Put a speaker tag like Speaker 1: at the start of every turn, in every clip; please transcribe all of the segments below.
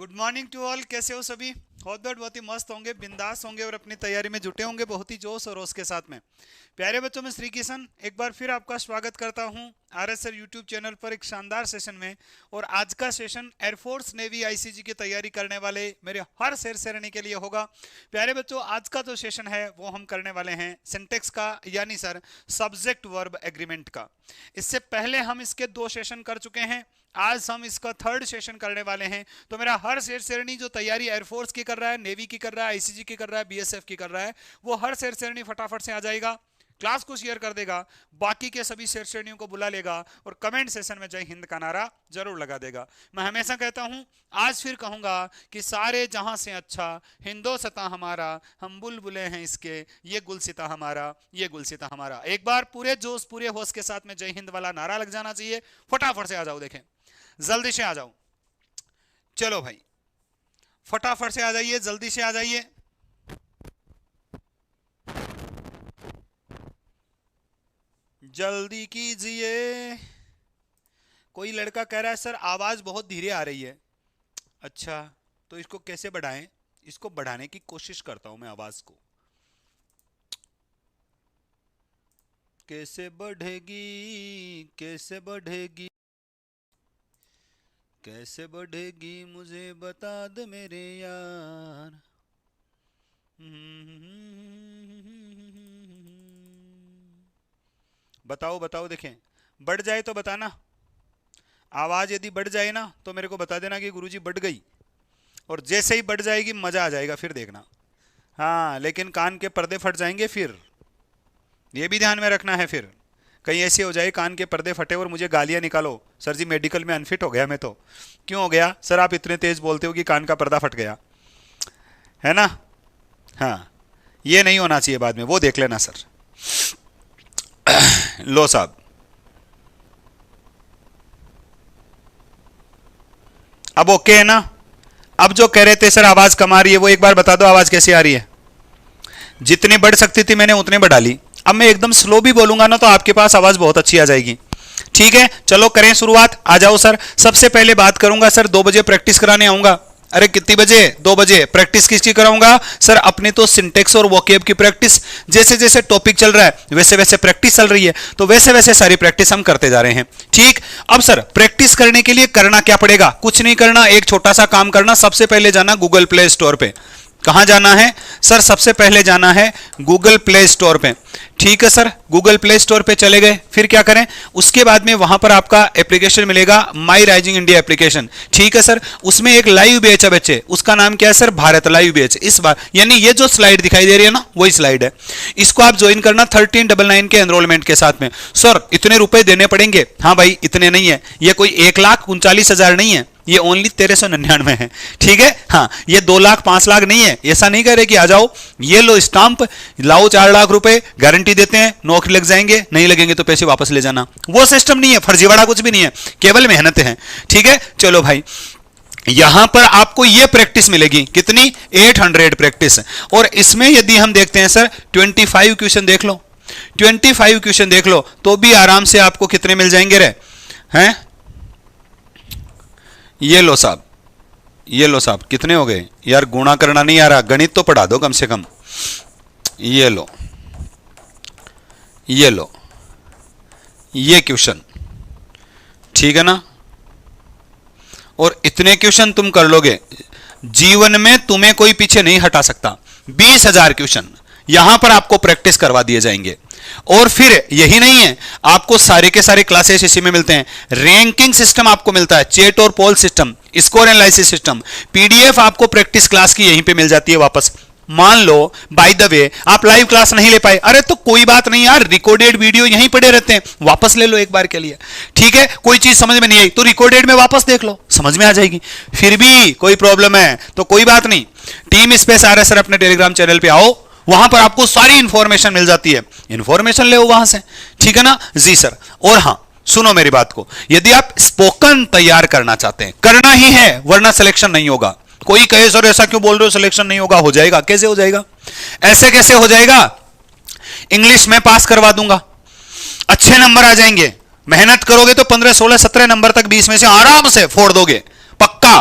Speaker 1: Good morning to all. कैसे हो सभी? बहुत ही मस्त होंगे, बिंदास होंगे और अपनी तैयारी में जुटे होंगे बहुत ही जोश और रोश के साथ में। प्यारे बच्चों, मैं श्री किशन एक बार फिर आपका स्वागत करता हूं RSR यूट्यूब चैनल पर एक शानदार सेशन में। और आज का सेशन एयरफोर्स नेवी ICG की तैयारी करने वाले मेरे हर शेर शेरनी के लिए होगा। प्यारे बच्चों, आज का जो सेशन है वो हम करने वाले हैं सिंटेक्स का, यानी सर सब्जेक्ट वर्ब एग्रीमेंट का। इससे पहले हम इसके 2 सेशन कर चुके हैं, आज हम इसका 3rd सेशन करने वाले हैं। तो मेरा हर शेर शेरनी जो तैयारी एयरफोर्स की कर रहा है, नेवी की कर रहा है, ICG की कर रहा है, BSF की कर रहा है, वो हर शेर शेरनी फटाफट से आ जाएगा, क्लास को शेयर कर देगा, बाकी के सभी शेर शेरनियों को बुला लेगा और कमेंट सेशन में जय हिंद का नारा जरूर लगा देगा। मैं हमेशा कहता हूं, आज फिर कहूंगा कि सारे जहां से अच्छा हिंदोस्तां हमारा, हम बुलबुले हैं इसके, ये गुलसिता हमारा, ये गुलसिता हमारा। एक बार पूरे जोश पूरे होश के साथ में जय हिंद वाला नारा लग जाना चाहिए। फटाफट से आ जाओ, देखें जल्दी से आ जाओ। चलो भाई फटाफट से आ जाइए, जल्दी से आ जाइए। जल्दी कीजिए। कोई लड़का कह रहा है सर आवाज बहुत धीरे आ रही है। अच्छा, तो इसको कैसे बढ़ाएं? इसको बढ़ाने की कोशिश करता हूं मैं आवाज को। कैसे बढ़ेगी, कैसे बढ़ेगी, कैसे बढ़ेगी मुझे बता दे मेरे यार। बताओ बताओ, देखें बढ़ जाए तो बताना। आवाज यदि बढ़ जाए ना तो मेरे को बता देना कि गुरुजी बढ़ गई, और जैसे ही बढ़ जाएगी मजा आ जाएगा, फिर देखना। हाँ, लेकिन कान के पर्दे फट जाएंगे, फिर ये भी ध्यान में रखना है। फिर कहीं ऐसे हो जाए कान के पर्दे फटे और मुझे गालियां निकालो, सर जी मेडिकल में अनफिट हो गया मैं तो। क्यों हो गया सर? आप इतने तेज बोलते हो कि कान का पर्दा फट गया, है ना? हाँ, ये नहीं होना चाहिए, बाद में वो देख लेना सर। लो साहब, अब ओके है ना? अब जो कह रहे थे सर आवाज कम आ रही है, वो एक बार बता दो आवाज कैसी आ रही है। जितनी बढ़ सकती थी मैंने उतनी बढ़ा ली। अब मैं एकदम स्लो भी बोलूंगा ना तो आपके पास आवाज बहुत अच्छी आ जाएगी। ठीक है, चलो करें शुरुआत। आ जाओ सर। सबसे पहले बात करूंगा सर 2 बजे प्रैक्टिस कराने आऊंगा। अरे कितनी बजे? 2 बजे। प्रैक्टिस किसकी कराऊंगा सर? अपने तो सिंटेक्स और वोकैब की प्रैक्टिस। जैसे जैसे टॉपिक चल रहा है वैसे वैसे प्रैक्टिस चल रही है, तो वैसे वैसे सारी प्रैक्टिस हम करते जा रहे हैं। ठीक, अब सर प्रैक्टिस करने के लिए करना क्या पड़ेगा? कुछ नहीं करना, एक छोटा सा काम करना। सबसे पहले जाना गूगल प्ले स्टोर पे। कहां जाना है सर? सबसे पहले जाना है गूगल प्ले स्टोर पे। ठीक है सर, गूगल प्ले स्टोर पे चले गए, फिर क्या करें? उसके बाद में वहां पर आपका एप्लीकेशन मिलेगा, माई राइजिंग इंडिया एप्लीकेशन। ठीक है सर, उसमें एक लाइव बैच है बच्चे, उसका नाम क्या है सर? Bharat live batch. इस बार यानी ये जो स्लाइड दिखाई दे रही है ना, वही स्लाइड है। इसको आप ज्वाइन करना 1399 के एनरोलमेंट के साथ में। सर इतने रुपए देने पड़ेंगे? हाँ भाई, इतने नहीं है, ये कोई 1,39,000 नहीं है, ये ओनली 1399 है। ठीक है, हाँ, ये 2 लाख 5 लाख नहीं है। ऐसा नहीं कह रहे कि आ जाओ, ये लो स्टांप, लाओ 4 लाख रुपए, गारंटी देते हैं, नौकरी लग जाएंगे, नहीं लगेंगे तो पैसे वापस ले जाना। वो सिस्टम नहीं है, फर्जीवाड़ा कुछ भी नहीं है, केवल मेहनत है। ठीक है, चलो भाई, यहां पर आपको यह प्रैक्टिस मिलेगी। कितनी? 800 प्रैक्टिस। और इसमें यदि हम देखते हैं सर 25 क्वेश्चन देख लो, 25 क्वेश्चन देख लो तो भी आराम से आपको कितने मिल जाएंगे रे? हैं? ये लो साहब, ये लो साहब, कितने हो गए यार? गुणा करना नहीं आ रहा, गणित तो पढ़ा दो कम से कम। ये लो, ये लो, ये क्वेश्चन, ठीक है ना? और इतने क्वेश्चन तुम कर लोगे, जीवन में तुम्हें कोई पीछे नहीं हटा सकता। 20,000 क्वेश्चन यहां पर आपको प्रैक्टिस करवा दिए जाएंगे। और फिर यही नहीं है, आपको सारे के सारे क्लासेस इसी में मिलते हैं। रैंकिंग सिस्टम आपको मिलता है, चैट और poll system, score analysis system, PDF आपको प्रैक्टिस क्लास की यहीं पे मिल जाती है वापस। मान लो बाय द वे आप लाइव क्लास नहीं ले पाए, अरे तो कोई बात नहीं यार, रिकॉर्डेड वीडियो यहीं पड़े रहते हैं, वापस ले लो एक बार के लिए। ठीक है, कोई चीज समझ में नहीं आई तो रिकॉर्डेड में वापस देख लो, समझ में आ जाएगी। फिर भी कोई प्रॉब्लम है तो कोई बात नहीं, टीम स्पेस RSR अपने टेलीग्राम चैनल पे आओ, वहां पर आपको सारी इंफॉर्मेशन मिल जाती है, इंफॉर्मेशन ले वहां से। ठीक है ना जी सर। और हाँ, सुनो मेरी बात को, यदि आप स्पोकन तैयार करना चाहते हैं, करना ही है, वरना सिलेक्शन नहीं होगा। कोई कहे सर ऐसा क्यों बोल रहे हो, सिलेक्शन नहीं होगा? हो जाएगा। कैसे हो जाएगा? ऐसे कैसे हो जाएगा? इंग्लिश में पास करवा दूंगा, अच्छे नंबर आ जाएंगे, मेहनत करोगे तो 15 16 17 नंबर तक 20 में से आराम से फोड़ दोगे, पक्का।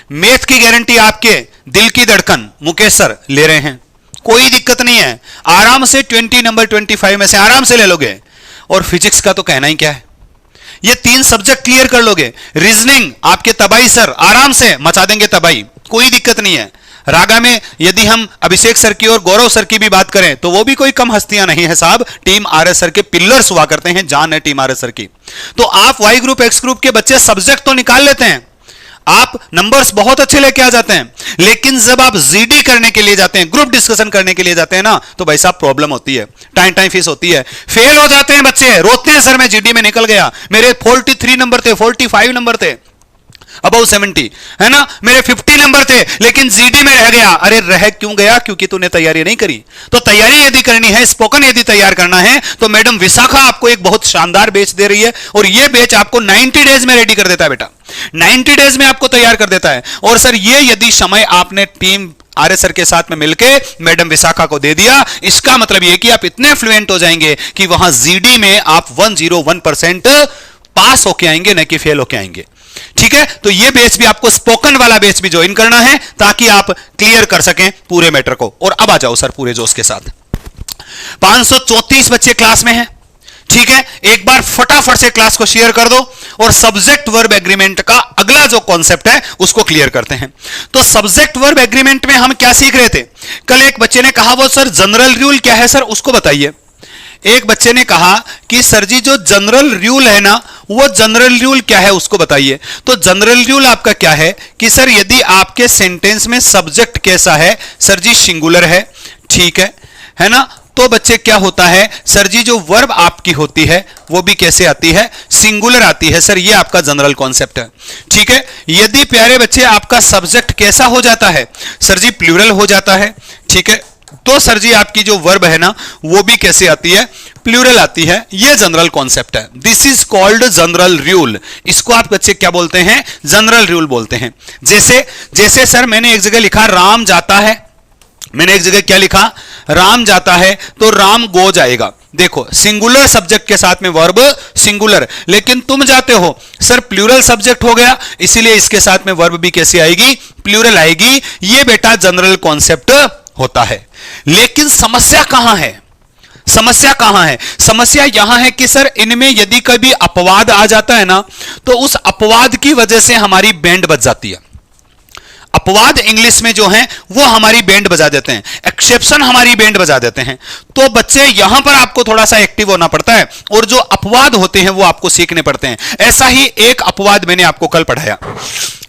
Speaker 1: मैथ की गारंटी आपके दिल की धड़कन मुकेश सर ले रहे हैं, कोई दिक्कत नहीं है, आराम से 20 नंबर 25 में से आराम से ले लोगे। और फिजिक्स का तो कहना ही क्या है, ये 3 सब्जेक्ट क्लियर कर लोगे। रीजनिंग आपके तबाही सर आराम से मचा देंगे तबाही, कोई दिक्कत नहीं है। रागा में यदि हम अभिषेक सर की और गौरव सर की भी बात करें तो वो भी कोई कम हस्तियां नहीं है साहब, टीम आरएस सर के पिलर्स हुआ करते हैं, जान है टीम आरएस सर की। तो आप वाई ग्रुप एक्स ग्रुप के बच्चे सब्जेक्ट तो निकाल लेते हैं, आप नंबर्स बहुत अच्छे लेके आ जाते हैं, लेकिन जब आप जीडी करने के लिए जाते हैं, ग्रुप डिस्कशन करने के लिए जाते हैं ना, तो भाई साहब प्रॉब्लम होती है, टाइम फीस होती है, फेल हो जाते हैं बच्चे, रोते हैं सर मैं जीडी में निकल गया, मेरे 43 नंबर थे, 45 नंबर थे, अबाउ 70 है ना, मेरे 50 नंबर थे, लेकिन जीडी में रह गया। अरे रह क्यों गया? क्योंकि तूने तैयारी नहीं करी। तो तैयारी यदि करनी है, स्पोकन यदि तैयार करना है, तो मैडम विशाखा आपको एक बहुत शानदार बैच दे रही है, और यह बैच आपको 90 डेज में रेडी कर देता है बेटा, 90 डेज में आपको तैयार कर देता है। और सर ये यदि समय आपने टीम आर्य सर के साथ में मिलके मैडम विशाखा को दे दिया, इसका मतलब यह कि आप इतने फ्लुएंट हो जाएंगे कि वहां जीडी में आप 101% पास होके आएंगे, न कि फेल होके आएंगे। ठीक है, तो ये बेच भी आपको स्पोकन वाला बेच भी ज्वाइन करना है, ताकि आप क्लियर कर सकें पूरे मैटर को। और अब आ जाओ सर पूरे जोश के साथ। 534 बच्चे क्लास में हैं, ठीक है, एक बार फटाफट से क्लास को शेयर कर दो और सब्जेक्ट वर्ब एग्रीमेंट का अगला जो कॉन्सेप्ट है उसको क्लियर करते हैं। तो सब्जेक्ट वर्ब एग्रीमेंट में हम क्या सीख रहे थे? कल एक बच्चे ने कहा वो सर जनरल रूल क्या है सर, उसको बताइए। एक बच्चे ने कहा कि सर जी जो जनरल रूल है ना, वो जनरल रूल क्या है उसको बताइए। तो जनरल रूल आपका क्या है कि सर यदि आपके सेंटेंस में सब्जेक्ट कैसा है, सर जी सिंगुलर है, ठीक है ना, तो बच्चे क्या होता है सर जी जो वर्ब आपकी होती है वो भी कैसे आती है, सिंगुलर आती है। सर ये आपका जनरल कॉन्सेप्ट है, ठीक है। यदि प्यारे बच्चे आपका सब्जेक्ट कैसा हो जाता है, सर जी प्लूरल हो जाता है, ठीक है, तो सर जी आपकी जो वर्ब है ना वो भी कैसे आती है, प्लूरल आती है। ये जनरल कॉन्सेप्ट है, this is called general rule. इसको आप बच्चे क्या बोलते हैं, जनरल रूल बोलते हैं। जैसे जैसे सर मैंने एक जगह लिखा राम जाता है, मैंने एक जगह क्या लिखा, राम जाता है, तो राम गो जाएगा। देखो सिंगुलर सब्जेक्ट के साथ में वर्ब सिंगुलर, लेकिन तुम जाते हो सर प्लूरल सब्जेक्ट हो गया, इसीलिए इसके साथ में वर्ब भी कैसे आएगी, प्लूरल आएगी। ये बेटा जनरल कॉन्सेप्ट होता है। लेकिन समस्या कहां है, समस्या कहां है? समस्या यहां है कि सर इनमें यदि कभी अपवाद आ जाता है ना, तो उस अपवाद की वजह से हमारी बैंड बज जाती है। अपवाद इंग्लिश में जो हैं वो हमारी बैंड बजा देते हैं, एक्सेप्शन हमारी बैंड बजा देते हैं। तो बच्चे यहां पर आपको थोड़ा सा एक्टिव होना पड़ता है, और जो अपवाद होते हैं वो आपको सीखने पड़ते हैं। ऐसा ही एक अपवाद मैंने आपको कल पढ़ाया,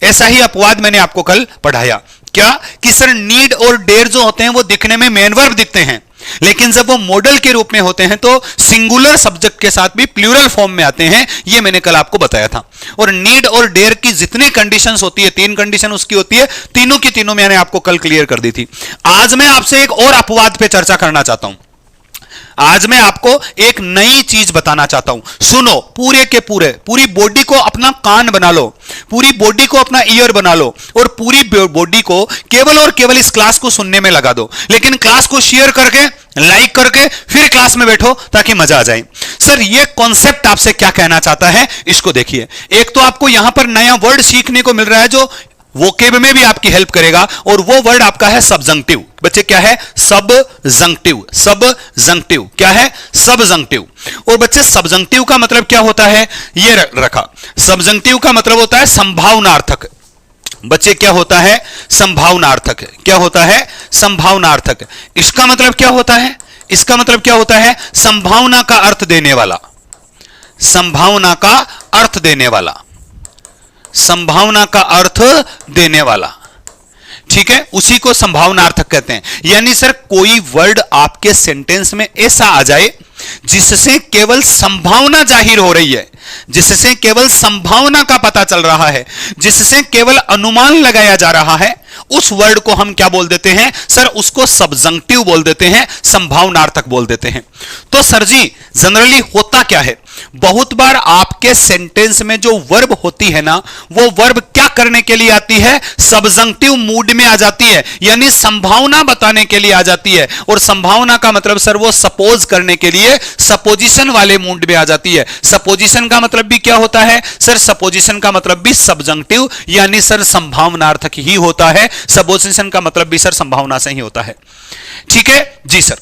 Speaker 1: ऐसा ही अपवाद मैंने आपको कल पढ़ाया। क्या कि सर नीड और डेयर जो होते हैं वो दिखने में मेन वर्ब दिखते हैं, लेकिन जब वो मॉडल के रूप में होते हैं तो सिंगुलर सब्जेक्ट के साथ भी प्लूरल फॉर्म में आते हैं। ये मैंने कल आपको बताया था। और नीड और डेयर की जितनी कंडीशंस होती है, 3 कंडीशन उसकी होती है, तीनों की तीनों मैंने आपको कल क्लियर कर दी थी। आज मैं आपसे एक और अपवाद पे चर्चा करना चाहता हूं। आज मैं आपको एक नई चीज बताना चाहता हूं, सुनो पूरे के पूरे, पूरी बॉडी को अपना कान बना लो, पूरी बॉडी को अपना ईयर बना लो, और पूरी बॉडी को केवल और केवल इस क्लास को सुनने में लगा दो। लेकिन क्लास को शेयर करके, लाइक करके फिर क्लास में बैठो ताकि मजा आ जाए। सर ये कॉन्सेप्ट आपसे क्या कहना चाहता है, इसको देखिए। एक तो आपको यहां पर नया वर्ड सीखने को मिल रहा है जो वोकेब में भी आपकी हेल्प करेगा, और वो वर्ड आपका है सबजंक्टिव। बच्चे क्या है, सबजंक्टिव। सबजंक्टिव क्या है, सबजंक्टिव। और बच्चे सबजंक्टिव का मतलब क्या होता है, ये रखा। सबजंक्टिव का मतलब होता है संभावनार्थक। बच्चे क्या होता है, संभावनार्थक। क्या होता है, संभावनार्थक। इसका मतलब क्या होता है, इसका मतलब क्या होता है, संभावना का अर्थ देने वाला, संभावना का अर्थ देने वाला, संभावना का अर्थ देने वाला, ठीक है, उसी को संभावनार्थक कहते हैं। यानी सर कोई वर्ड आपके सेंटेंस में ऐसा आ जाए जिससे केवल संभावना जाहिर हो रही है, जिससे केवल संभावना का पता चल रहा है, जिससे केवल अनुमान लगाया जा रहा है, उस वर्ड को हम क्या बोल देते हैं सर, उसको सब्जंक्टिव बोल देते हैं, संभावनार्थक बोल देते हैं। तो सर जी जनरली होता क्या है, बहुत बार आपके सेंटेंस में जो वर्ब होती है ना, वो वर्ब क्या करने के लिए आती है, सब्जंक्टिव मूड में आ जाती है, यानी संभावना बताने के लिए आ जाती है। और संभावना का मतलब सर वो सपोज करने के लिए सपोजिशन वाले मूड में आ जाती है। सपोजिशन का मतलब भी क्या होता है सर, सपोजिशन का मतलब भी सब्जंक्टिव यानी सर संभावनार्थक ही होता है। सपोजिशन का मतलब भी सर संभावना से ही होता है। ठीक है जी सर,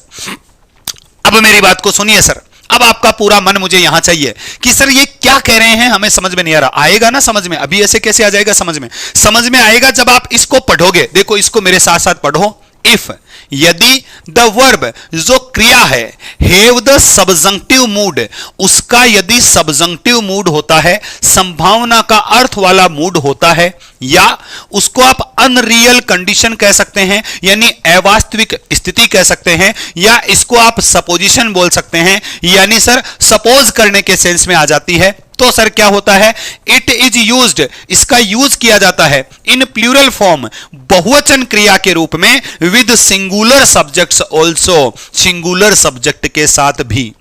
Speaker 1: अब मेरी बात को सुनिए सर। अब आपका पूरा मन मुझे यहां चाहिए कि सर ये क्या कह रहे हैं, हमें समझ में नहीं आ रहा। आएगा ना समझ में, अभी ऐसे कैसे आ जाएगा समझ में, समझ में आएगा जब आप इसको पढ़ोगे। देखो इसको मेरे साथ साथ पढ़ो। इफ यदि द वर्ब जो क्रिया है हैव द सब्जंक्टिव मूड, उसका यदि सब्जंक्टिव मूड होता है, संभावना का अर्थ वाला मूड होता है, या उसको आप अनरियल कंडीशन कह सकते हैं यानी अवास्तविक स्थिति कह सकते हैं, या इसको आप सपोजिशन बोल सकते हैं यानी सर सपोज करने के सेंस में आ जाती है। तो सर क्या होता है, इट इज यूज्ड, इसका यूज किया जाता है इन प्लूरल फॉर्म, बहुवचन क्रिया के रूप में, with singular subjects also, singular subject के साथ भी।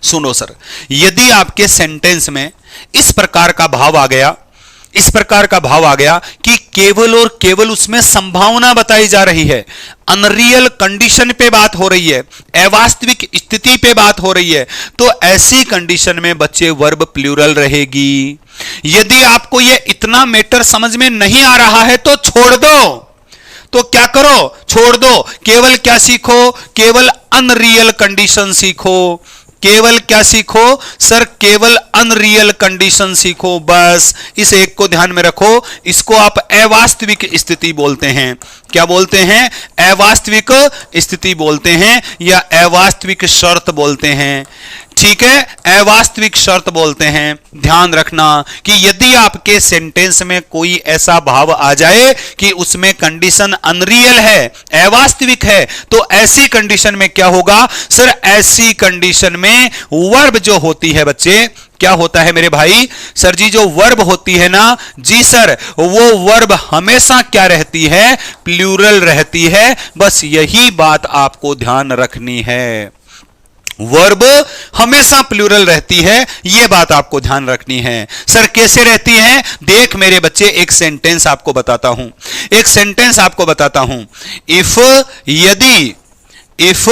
Speaker 1: सुनो सर, यदि आपके सेंटेंस में इस प्रकार का भाव आ गया, इस प्रकार का भाव आ गया कि केवल और केवल उसमें संभावना बताई जा रही है, अनरियल कंडीशन पे बात हो रही है, अवास्तविक स्थिति पे बात हो रही है, तो ऐसी कंडीशन में बच्चे वर्ब प्लूरल रहेगी। यदि आपको यह इतना मैटर समझ में नहीं आ रहा है तो छोड़ दो, तो क्या करो, छोड़ दो। केवल क्या सीखो, केवल अनरियल कंडीशन सीखो। केवल क्या सीखो सर, केवल अनरियल कंडीशन सीखो, बस इस एक को ध्यान में रखो। इसको आप अवास्तविक स्थिति बोलते हैं। क्या बोलते हैं, अवास्तविक स्थिति बोलते हैं, या अवास्तविक शर्त बोलते हैं। ठीक है, अवास्तविक शर्त बोलते हैं। ध्यान रखना कि यदि आपके सेंटेंस में कोई ऐसा भाव आ जाए कि उसमें कंडीशन अनरियल है, अवास्तविक है, तो ऐसी कंडीशन में क्या होगा सर, ऐसी कंडीशन में वर्ब जो होती है बच्चे, क्या होता है मेरे भाई, सर जी जो वर्ब होती है ना जी सर, वो वर्ब हमेशा क्या रहती है, प्लूरल रहती है। बस यही बात आपको ध्यान रखनी है, वर्ब हमेशा प्लूरल रहती है, यह बात आपको ध्यान रखनी है। सर कैसे रहती है, देख मेरे बच्चे एक सेंटेंस आपको बताता हूं, एक सेंटेंस आपको बताता हूं। इफ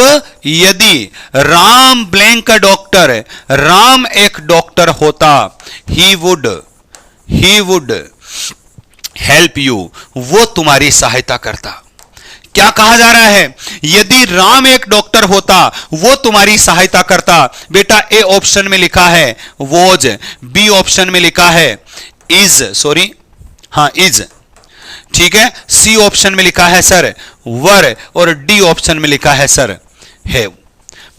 Speaker 1: यदि राम ब्लैंक डॉक्टर, राम एक डॉक्टर होता, ही वुड हेल्प यू, वो तुम्हारी सहायता करता। क्या कहा जा रहा है, यदि राम एक डॉक्टर होता वो तुम्हारी सहायता करता। बेटा ए ऑप्शन में लिखा है वॉज, बी ऑप्शन में लिखा है इज, सॉरी हां इज, ठीक है, सी ऑप्शन में लिखा है सर वर, और डी ऑप्शन में लिखा है सर हैव।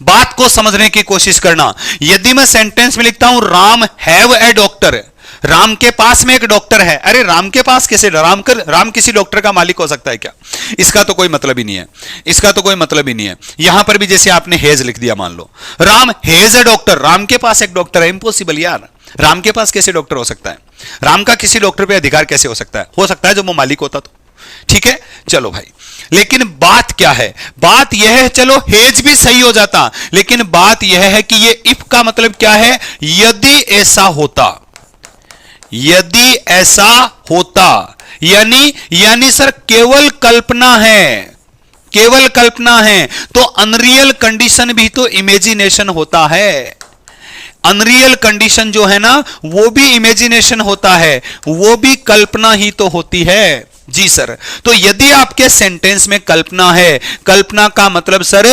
Speaker 1: बात को समझने की कोशिश करना। यदि मैं सेंटेंस में लिखता हूं Ram have a doctor, Ram के पास में एक डॉक्टर है, अरे राम के पास कैसे, राम किसी डॉक्टर का मालिक हो सकता है क्या, इसका तो कोई मतलब ही नहीं है, इसका तो कोई मतलब ही नहीं है। यहां पर भी जैसे आपने हेज लिख दिया, मान लो Ram has a doctor, Ram के पास एक डॉक्टर है, इंपॉसिबल यार, राम के पास कैसे डॉक्टर हो सकता है, राम का किसी डॉक्टर पे अधिकार कैसे हो सकता है जो वो मालिक होता तो। ठीक है, चलो भाई, लेकिन बात क्या है, बात यह है, चलो हेज भी सही हो जाता, लेकिन बात यह है कि ये इफ का मतलब क्या है, यदि ऐसा होता, यदि ऐसा होता, यानी सर केवल कल्पना है, केवल कल्पना है, तो अनरियल कंडीशन भी तो इमेजिनेशन होता है। अनरियल कंडीशन जो है ना वो भी इमेजिनेशन होता है, वो भी कल्पना ही तो होती है जी सर। तो यदि आपके सेंटेंस में कल्पना है, कल्पना का मतलब सर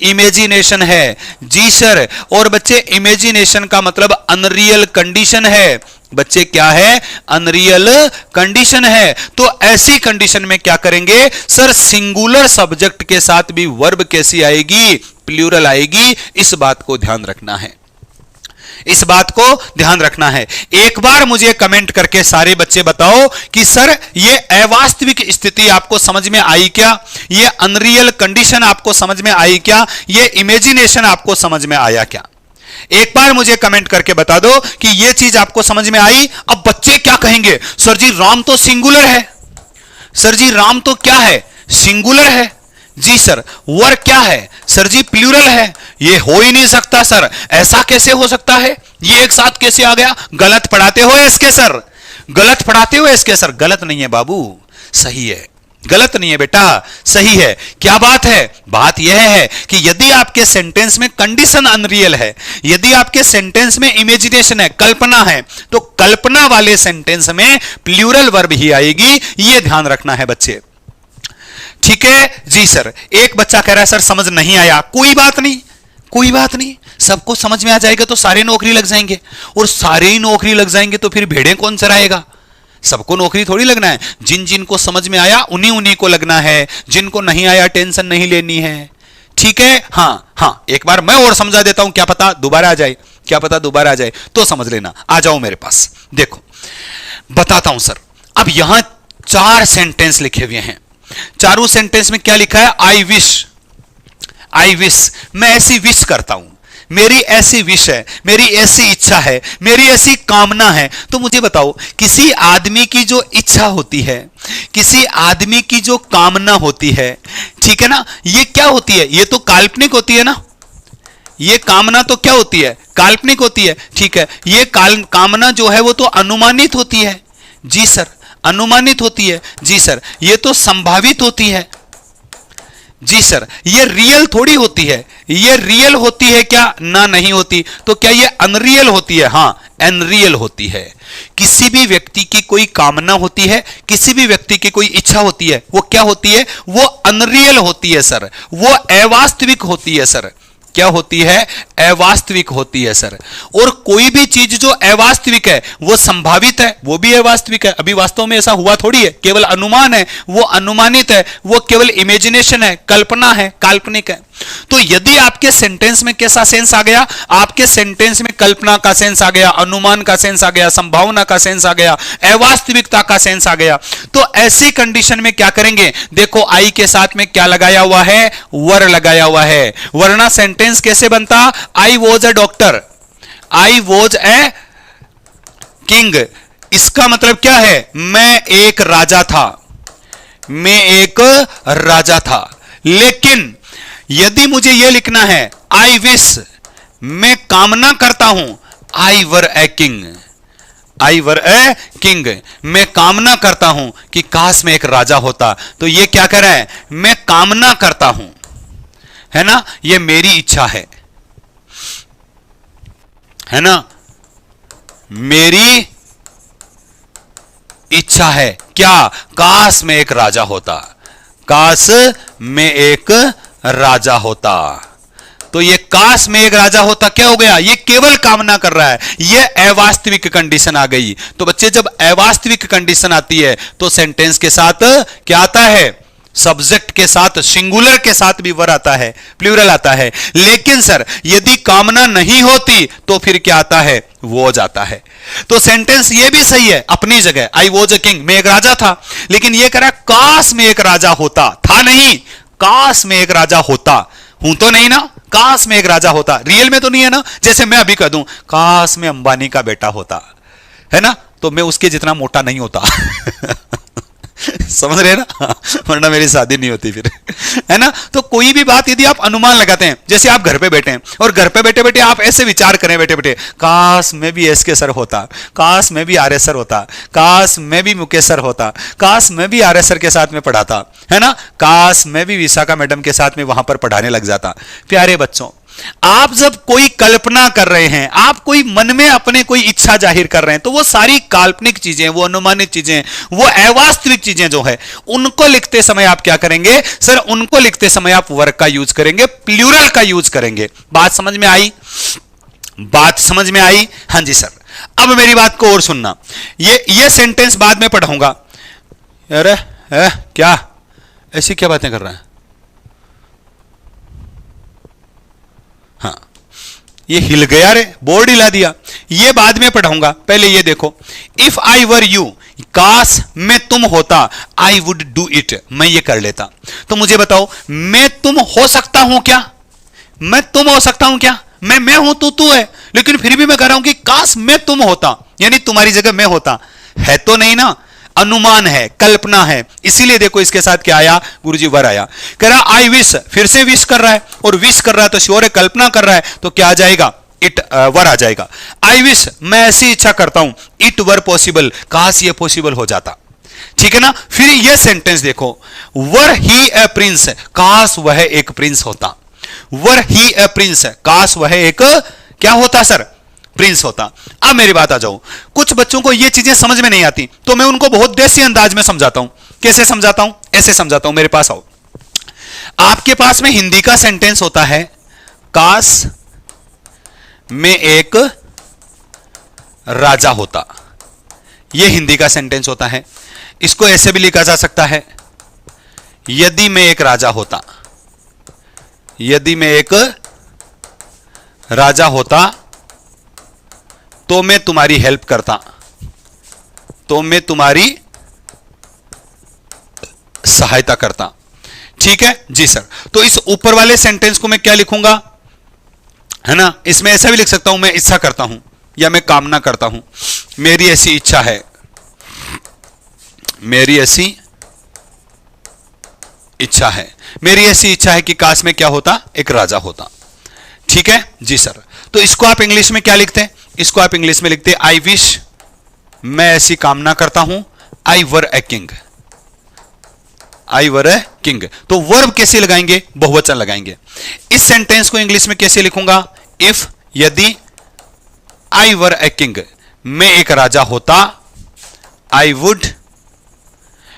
Speaker 1: इमेजिनेशन है जी सर, और बच्चे इमेजिनेशन का मतलब अनरियल कंडीशन है। बच्चे क्या है, अनरियल कंडीशन है। तो ऐसी कंडीशन में क्या करेंगे सर, सिंगुलर सब्जेक्ट के साथ भी वर्ब कैसी आएगी, प्लूरल आएगी। इस बात को ध्यान रखना है, इस बात को ध्यान रखना है। एक बार मुझे कमेंट करके सारे बच्चे बताओ कि सर ये अवास्तविक स्थिति आपको समझ में आई क्या, ये अनरियल कंडीशन आपको समझ में आई क्या, ये इमेजिनेशन आपको समझ में आया क्या। एक बार मुझे कमेंट करके बता दो कि यह चीज आपको समझ में आई। अब बच्चे क्या कहेंगे, सर जी राम तो सिंगुलर है, सर जी राम तो क्या है, सिंगुलर है। जी सर। वर क्या है, सर जी प्लूरल है। ये हो ही नहीं सकता सर, ऐसा कैसे हो सकता है, ये एक साथ कैसे आ गया। गलत पढ़ाते हो इसके सर, गलत पढ़ाते हो इसके सर। गलत नहीं है बाबू, सही है। गलत नहीं है बेटा, सही है। क्या बात है, बात यह है कि यदि आपके सेंटेंस में कंडीशन अनरियल है, यदि आपके सेंटेंस में इमेजिनेशन है, कल्पना है, तो कल्पना वाले सेंटेंस में प्लूरल वर्ब ही आएगी, यह ध्यान रखना है बच्चे। ठीक है जी सर। एक बच्चा कह रहा है सर समझ नहीं आया, कोई बात नहीं, कोई बात नहीं, सबको समझ में आ जाएगा तो सारे नौकरी लग जाएंगे, और सारे ही नौकरी लग जाएंगे तो फिर भेड़े कौन चराएगा। सबको नौकरी थोड़ी लगना है, जिन जिन को समझ में आया उन्हीं उन्हीं को लगना है, जिनको नहीं आया टेंशन नहीं लेनी है। ठीक है। हाँ हाँ, एक बार मैं और समझा देता हूं, क्या पता दोबारा आ जाए, क्या पता दोबारा आ जाए, तो समझ लेना। आ जाओ मेरे पास, देखो बताता हूं सर। अब यहां 4 सेंटेंस लिखे हुए हैं, चारों सेंटेंस में क्या लिखा है, आई विश, आई विश, मैं ऐसी विश करता हूं, मेरी ऐसी विश है, मेरी ऐसी इच्छा है, मेरी ऐसी कामना है। तो मुझे बताओ, किसी आदमी की जो इच्छा होती है, किसी आदमी की जो कामना होती है, ठीक है ना, ये क्या होती है, ये तो काल्पनिक होती है ना। ये कामना तो क्या होती है, काल्पनिक होती है। ठीक है, ये कामना जो है वो तो अनुमानित होती है। जी सर, अनुमानित होती है। जी सर, ये तो संभावित होती है। जी सर, ये रियल थोड़ी होती है, ये रियल होती है क्या, ना नहीं होती। तो क्या ये अनरियल होती है, हाँ अनरियल होती है। किसी भी व्यक्ति की कोई कामना होती है, किसी भी व्यक्ति की कोई इच्छा होती है, वो क्या होती है, वो अनरियल होती है सर, वो अवास्तविक होती है सर। क्या होती है, अवास्तविक होती है सर। और कोई भी चीज जो अवास्तविक है वो संभावित है, वो भी अवास्तविक है। अभी वास्तव में ऐसा हुआ थोड़ी है, केवल अनुमान है, वो अनुमानित है, वो केवल इमेजिनेशन है, कल्पना है, काल्पनिक है। तो यदि आपके सेंटेंस में कैसा सेंस आ गया, आपके सेंटेंस में कल्पना का सेंस आ गया, अनुमान का सेंस आ गया, संभावना का सेंस आ गया, अवास्तविकता का सेंस आ गया, तो ऐसी कंडीशन में क्या करेंगे, देखो आई के साथ में क्या लगाया हुआ है, वर लगाया हुआ है। वरना सेंटेंस कैसे बनता, I was a doctor, I was a king. इसका मतलब क्या है, मैं एक राजा था, मैं एक राजा था। लेकिन यदि मुझे यह लिखना है आई विश, मैं कामना करता हूं, I were a king, I were a king, मैं कामना करता हूं कि काश मैं एक राजा होता। तो यह क्या कह रहा है, मैं कामना करता हूं, है ना, यह मेरी इच्छा है ना, मेरी इच्छा है क्या, काश मैं एक राजा होता, काश मैं एक राजा होता। तो ये काश में एक राजा होता क्या हो गया, ये केवल कामना कर रहा है, ये अवास्तविक कंडीशन आ गई। तो बच्चे जब अवास्तविक कंडीशन आती है तो सेंटेंस के साथ क्या आता है, सब्जेक्ट के साथ, सिंगुलर के साथ भी वर आता है, प्लूरल आता है। लेकिन सर यदि कामना नहीं होती तो फिर क्या आता है, वॉज आता है। तो सेंटेंस ये भी सही है अपनी जगह, आई वॉज अ किंग, मैं एक राजा था। लेकिन ये कह रहा है काश में एक राजा होता, था नहीं, काश में एक राजा होता, हूं तो नहीं ना, काश में एक राजा होता, रियल में तो नहीं है ना। जैसे मैं अभी कह दूं काश में अंबानी का बेटा होता, है ना, तो मैं उसके जितना मोटा नहीं होता समझ रहे ना, वरना मेरी शादी नहीं होती फिर, है ना। तो कोई भी बात यदि आप अनुमान लगाते हैं, जैसे आप घर पे बैठे हैं और घर पे बैठे बैठे आप ऐसे विचार करें, बैठे बैठे काश मैं भी एस के सर होता, काश मैं भी आर एस सर होता, काश मैं भी मुकेश सर होता, काश मैं भी आर एस सर के साथ में पढ़ाता, है ना, काश मैं भी विशाखा मैडम के साथ में वहां पर पढ़ाने लग जाता। प्यारे बच्चों, आप जब कोई कल्पना कर रहे हैं, आप कोई मन में अपने कोई इच्छा जाहिर कर रहे हैं, तो वो सारी काल्पनिक चीजें, वो अनुमानित चीजें, वो अवास्तविक चीजें जो है, उनको लिखते समय आप क्या करेंगे सर, उनको लिखते समय आप वर्ग का यूज करेंगे, प्लूरल का यूज करेंगे। बात समझ में आई, बात समझ में आई, हां जी सर। अब मेरी बात को और सुनना, ये सेंटेंस बाद में पढ़ाऊंगा। अरे क्या ऐसी क्या बातें कर रहा है, हाँ ये हिल गया रे, बोर्ड हिला दिया, ये बाद में पढ़ाऊंगा, पहले ये देखो। इफ आई वर यू, काश मैं तुम होता, आई वुड डू इट, मैं ये कर लेता। तो मुझे बताओ, मैं तुम हो सकता हूं क्या, मैं तुम हो सकता हूं क्या, मैं हूं, तू है, लेकिन फिर भी मैं कह रहा हूं कि काश मैं तुम होता, यानी तुम्हारी जगह मैं होता, है तो नहीं ना। अनुमान है, कल्पना है, इसीलिए देखो इसके साथ क्या आया गुरुजी, वर आया। कह रहा आई विश, फिर से विश कर रहा है, और विश कर रहा है तो श्योर है, कल्पना कर रहा है तो क्या आ जाएगा, इट वर आ जाएगा। आई विश, मैं ऐसी इच्छा करता हूं, इट वर पॉसिबल, काश ये पॉसिबल हो जाता। ठीक है ना। फिर ये सेंटेंस देखो, वर ही ए प्रिंस, काश वह एक प्रिंस होता। वर ही ए प्रिंस, काश वह एक क्या होता सर, प्रिंस होता। अब मेरी बात आ जाओ, कुछ बच्चों को ये चीजें समझ में नहीं आती तो मैं उनको बहुत देसी अंदाज में समझाता हूं। कैसे समझाता हूं, ऐसे समझाता हूं, मेरे पास आओ। आपके पास में हिंदी का सेंटेंस होता है, काश में एक राजा होता, यह हिंदी का सेंटेंस होता है। इसको ऐसे भी लिखा जा सकता है, यदि मैं एक राजा होता, यदि मैं एक राजा होता तो मैं तुम्हारी हेल्प करता, तो मैं तुम्हारी सहायता करता। ठीक है जी सर। तो इस ऊपर वाले सेंटेंस को मैं क्या लिखूंगा, है ना, इसमें ऐसा भी लिख सकता हूं, मैं इच्छा करता हूं या मैं कामना करता हूं, मेरी ऐसी इच्छा है, मेरी ऐसी इच्छा है, मेरी ऐसी इच्छा है कि काश में क्या होता, एक राजा होता। ठीक है जी सर। तो इसको आप इंग्लिश में क्या लिखते हैं, इसको आप इंग्लिश में लिखते हैं आई विश, मैं ऐसी कामना करता हूं, I were a king, I were a king. तो वर्ब कैसे लगाएंगे, बहुवचन लगाएंगे। इस सेंटेंस को इंग्लिश में कैसे लिखूंगा, इफ, यदि आई वर ए किंग, मैं एक राजा होता, आई वुड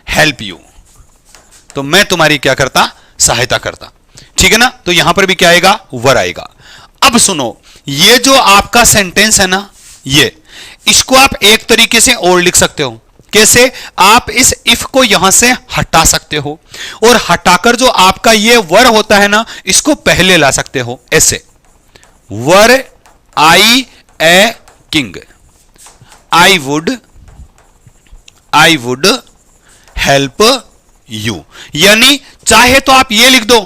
Speaker 1: हेल्प यू, तो मैं तुम्हारी क्या करता, सहायता करता। ठीक है ना। तो यहां पर भी क्या आएगा, वर आएगा। अब सुनो, ये जो आपका सेंटेंस है ना, ये इसको आप एक तरीके से और लिख सकते हो। कैसे, आप इस इफ को यहां से हटा सकते हो और हटाकर जो आपका ये वर होता है ना, इसको पहले ला सकते हो ऐसे, were I a king, I would help you. यानी चाहे तो आप ये लिख दो,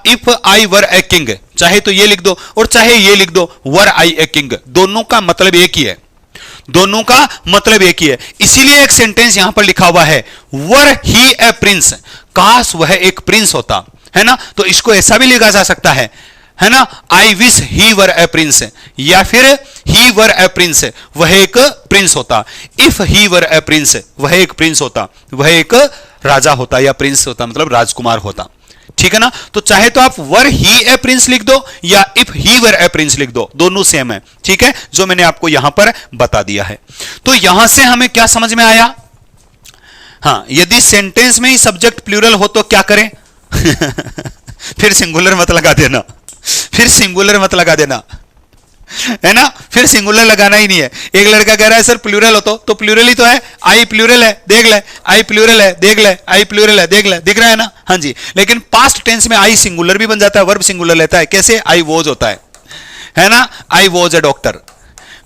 Speaker 1: if I were a king, चाहे तो ये लिख दो और चाहे ये लिख दो, वर आई ए किंग। दोनों का मतलब एक ही है, दोनों का मतलब एक ही है। इसीलिए एक सेंटेंस यहां पर लिखा हुआ है, वर ही ए प्रिंस, काश वह एक प्रिंस होता, है ना। तो इसको ऐसा भी लिखा जा सकता है ना, I wish he were A Prince, या फिर ही वर ए प्रिंस, वह एक प्रिंस होता। If he were A Prince, वह एक प्रिंस होता, वह एक राजा होता या प्रिंस होता, मतलब राजकुमार होता। ठीक है ना। तो चाहे तो आप वर ही ए प्रिंस लिख दो या if he were A Prince लिख दो, दोनों सेम है। ठीक है, जो मैंने आपको यहां पर बता दिया है। तो यहां से हमें क्या समझ में आया, हां, यदि सेंटेंस में ही सब्जेक्ट प्लूरल हो तो क्या करें फिर सिंगुलर मत लगा देना, फिर सिंगुलर मत लगा देना, है ना, फिर सिंगुलर लगाना ही नहीं है। एक लड़का कह रहा है सर प्लूरल हो तो प्लूरल ही तो है, आई प्लूरल है, देख ले, आई प्लूरल है, देख ले, आई प्लूरल है, देख ले, दिख रहा है ना। हाँ जी, लेकिन पास्ट टेंस में आई सिंगुलर भी बन जाता है, वर्ब सिंगुलर लेता है। कैसे, आई वॉज होता है ना, आई वॉज ए डॉक्टर,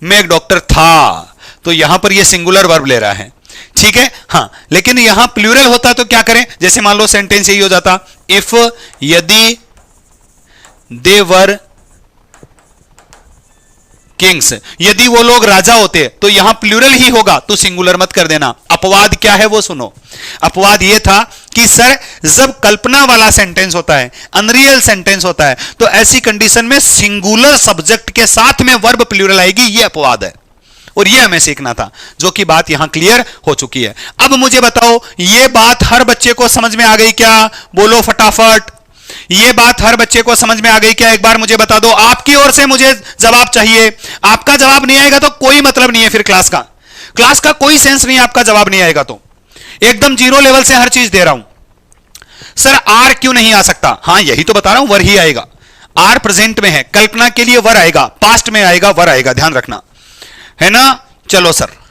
Speaker 1: मैं एक डॉक्टर था, तो यहां पर ये सिंगुलर वर्ब ले रहा है। ठीक है, हाँ, लेकिन यहां प्लूरल होता तो क्या करें, जैसे मान लो सेंटेंस यही हो जाता, इफ, यदि दे वर किंग्स, यदि वो लोग राजा होते तो यहां प्लूरल ही होगा, तो सिंगुलर मत कर देना। अपवाद क्या है वो सुनो। अपवाद ये था कि सर जब कल्पना वाला सेंटेंस होता है, अनरियल सेंटेंस होता है, तो ऐसी कंडीशन में सिंगुलर सब्जेक्ट के साथ में वर्ब प्लूरल आएगी, ये अपवाद है और ये हमें सीखना था, जो कि बात यहां क्लियर हो चुकी है। अब मुझे बताओ, ये बात हर बच्चे को समझ में आ गई क्या? बोलो फटाफट, ये बात हर बच्चे को समझ में आ गई क्या? एक बार मुझे बता दो, आपकी ओर से मुझे जवाब चाहिए। आपका जवाब नहीं आएगा तो कोई मतलब नहीं है, फिर क्लास का कोई सेंस नहीं है, आपका जवाब नहीं आएगा तो। एकदम जीरो लेवल से हर चीज दे रहा हूं। सर आर क्यों नहीं आ सकता? हां यही तो बता रहा हूं, वर ही आएगा। आर प्रेजेंट में है, कल्पना के लिए वर आएगा, पास्ट में आएगा वर आएगा, ध्यान रखना, है ना। चलो सर,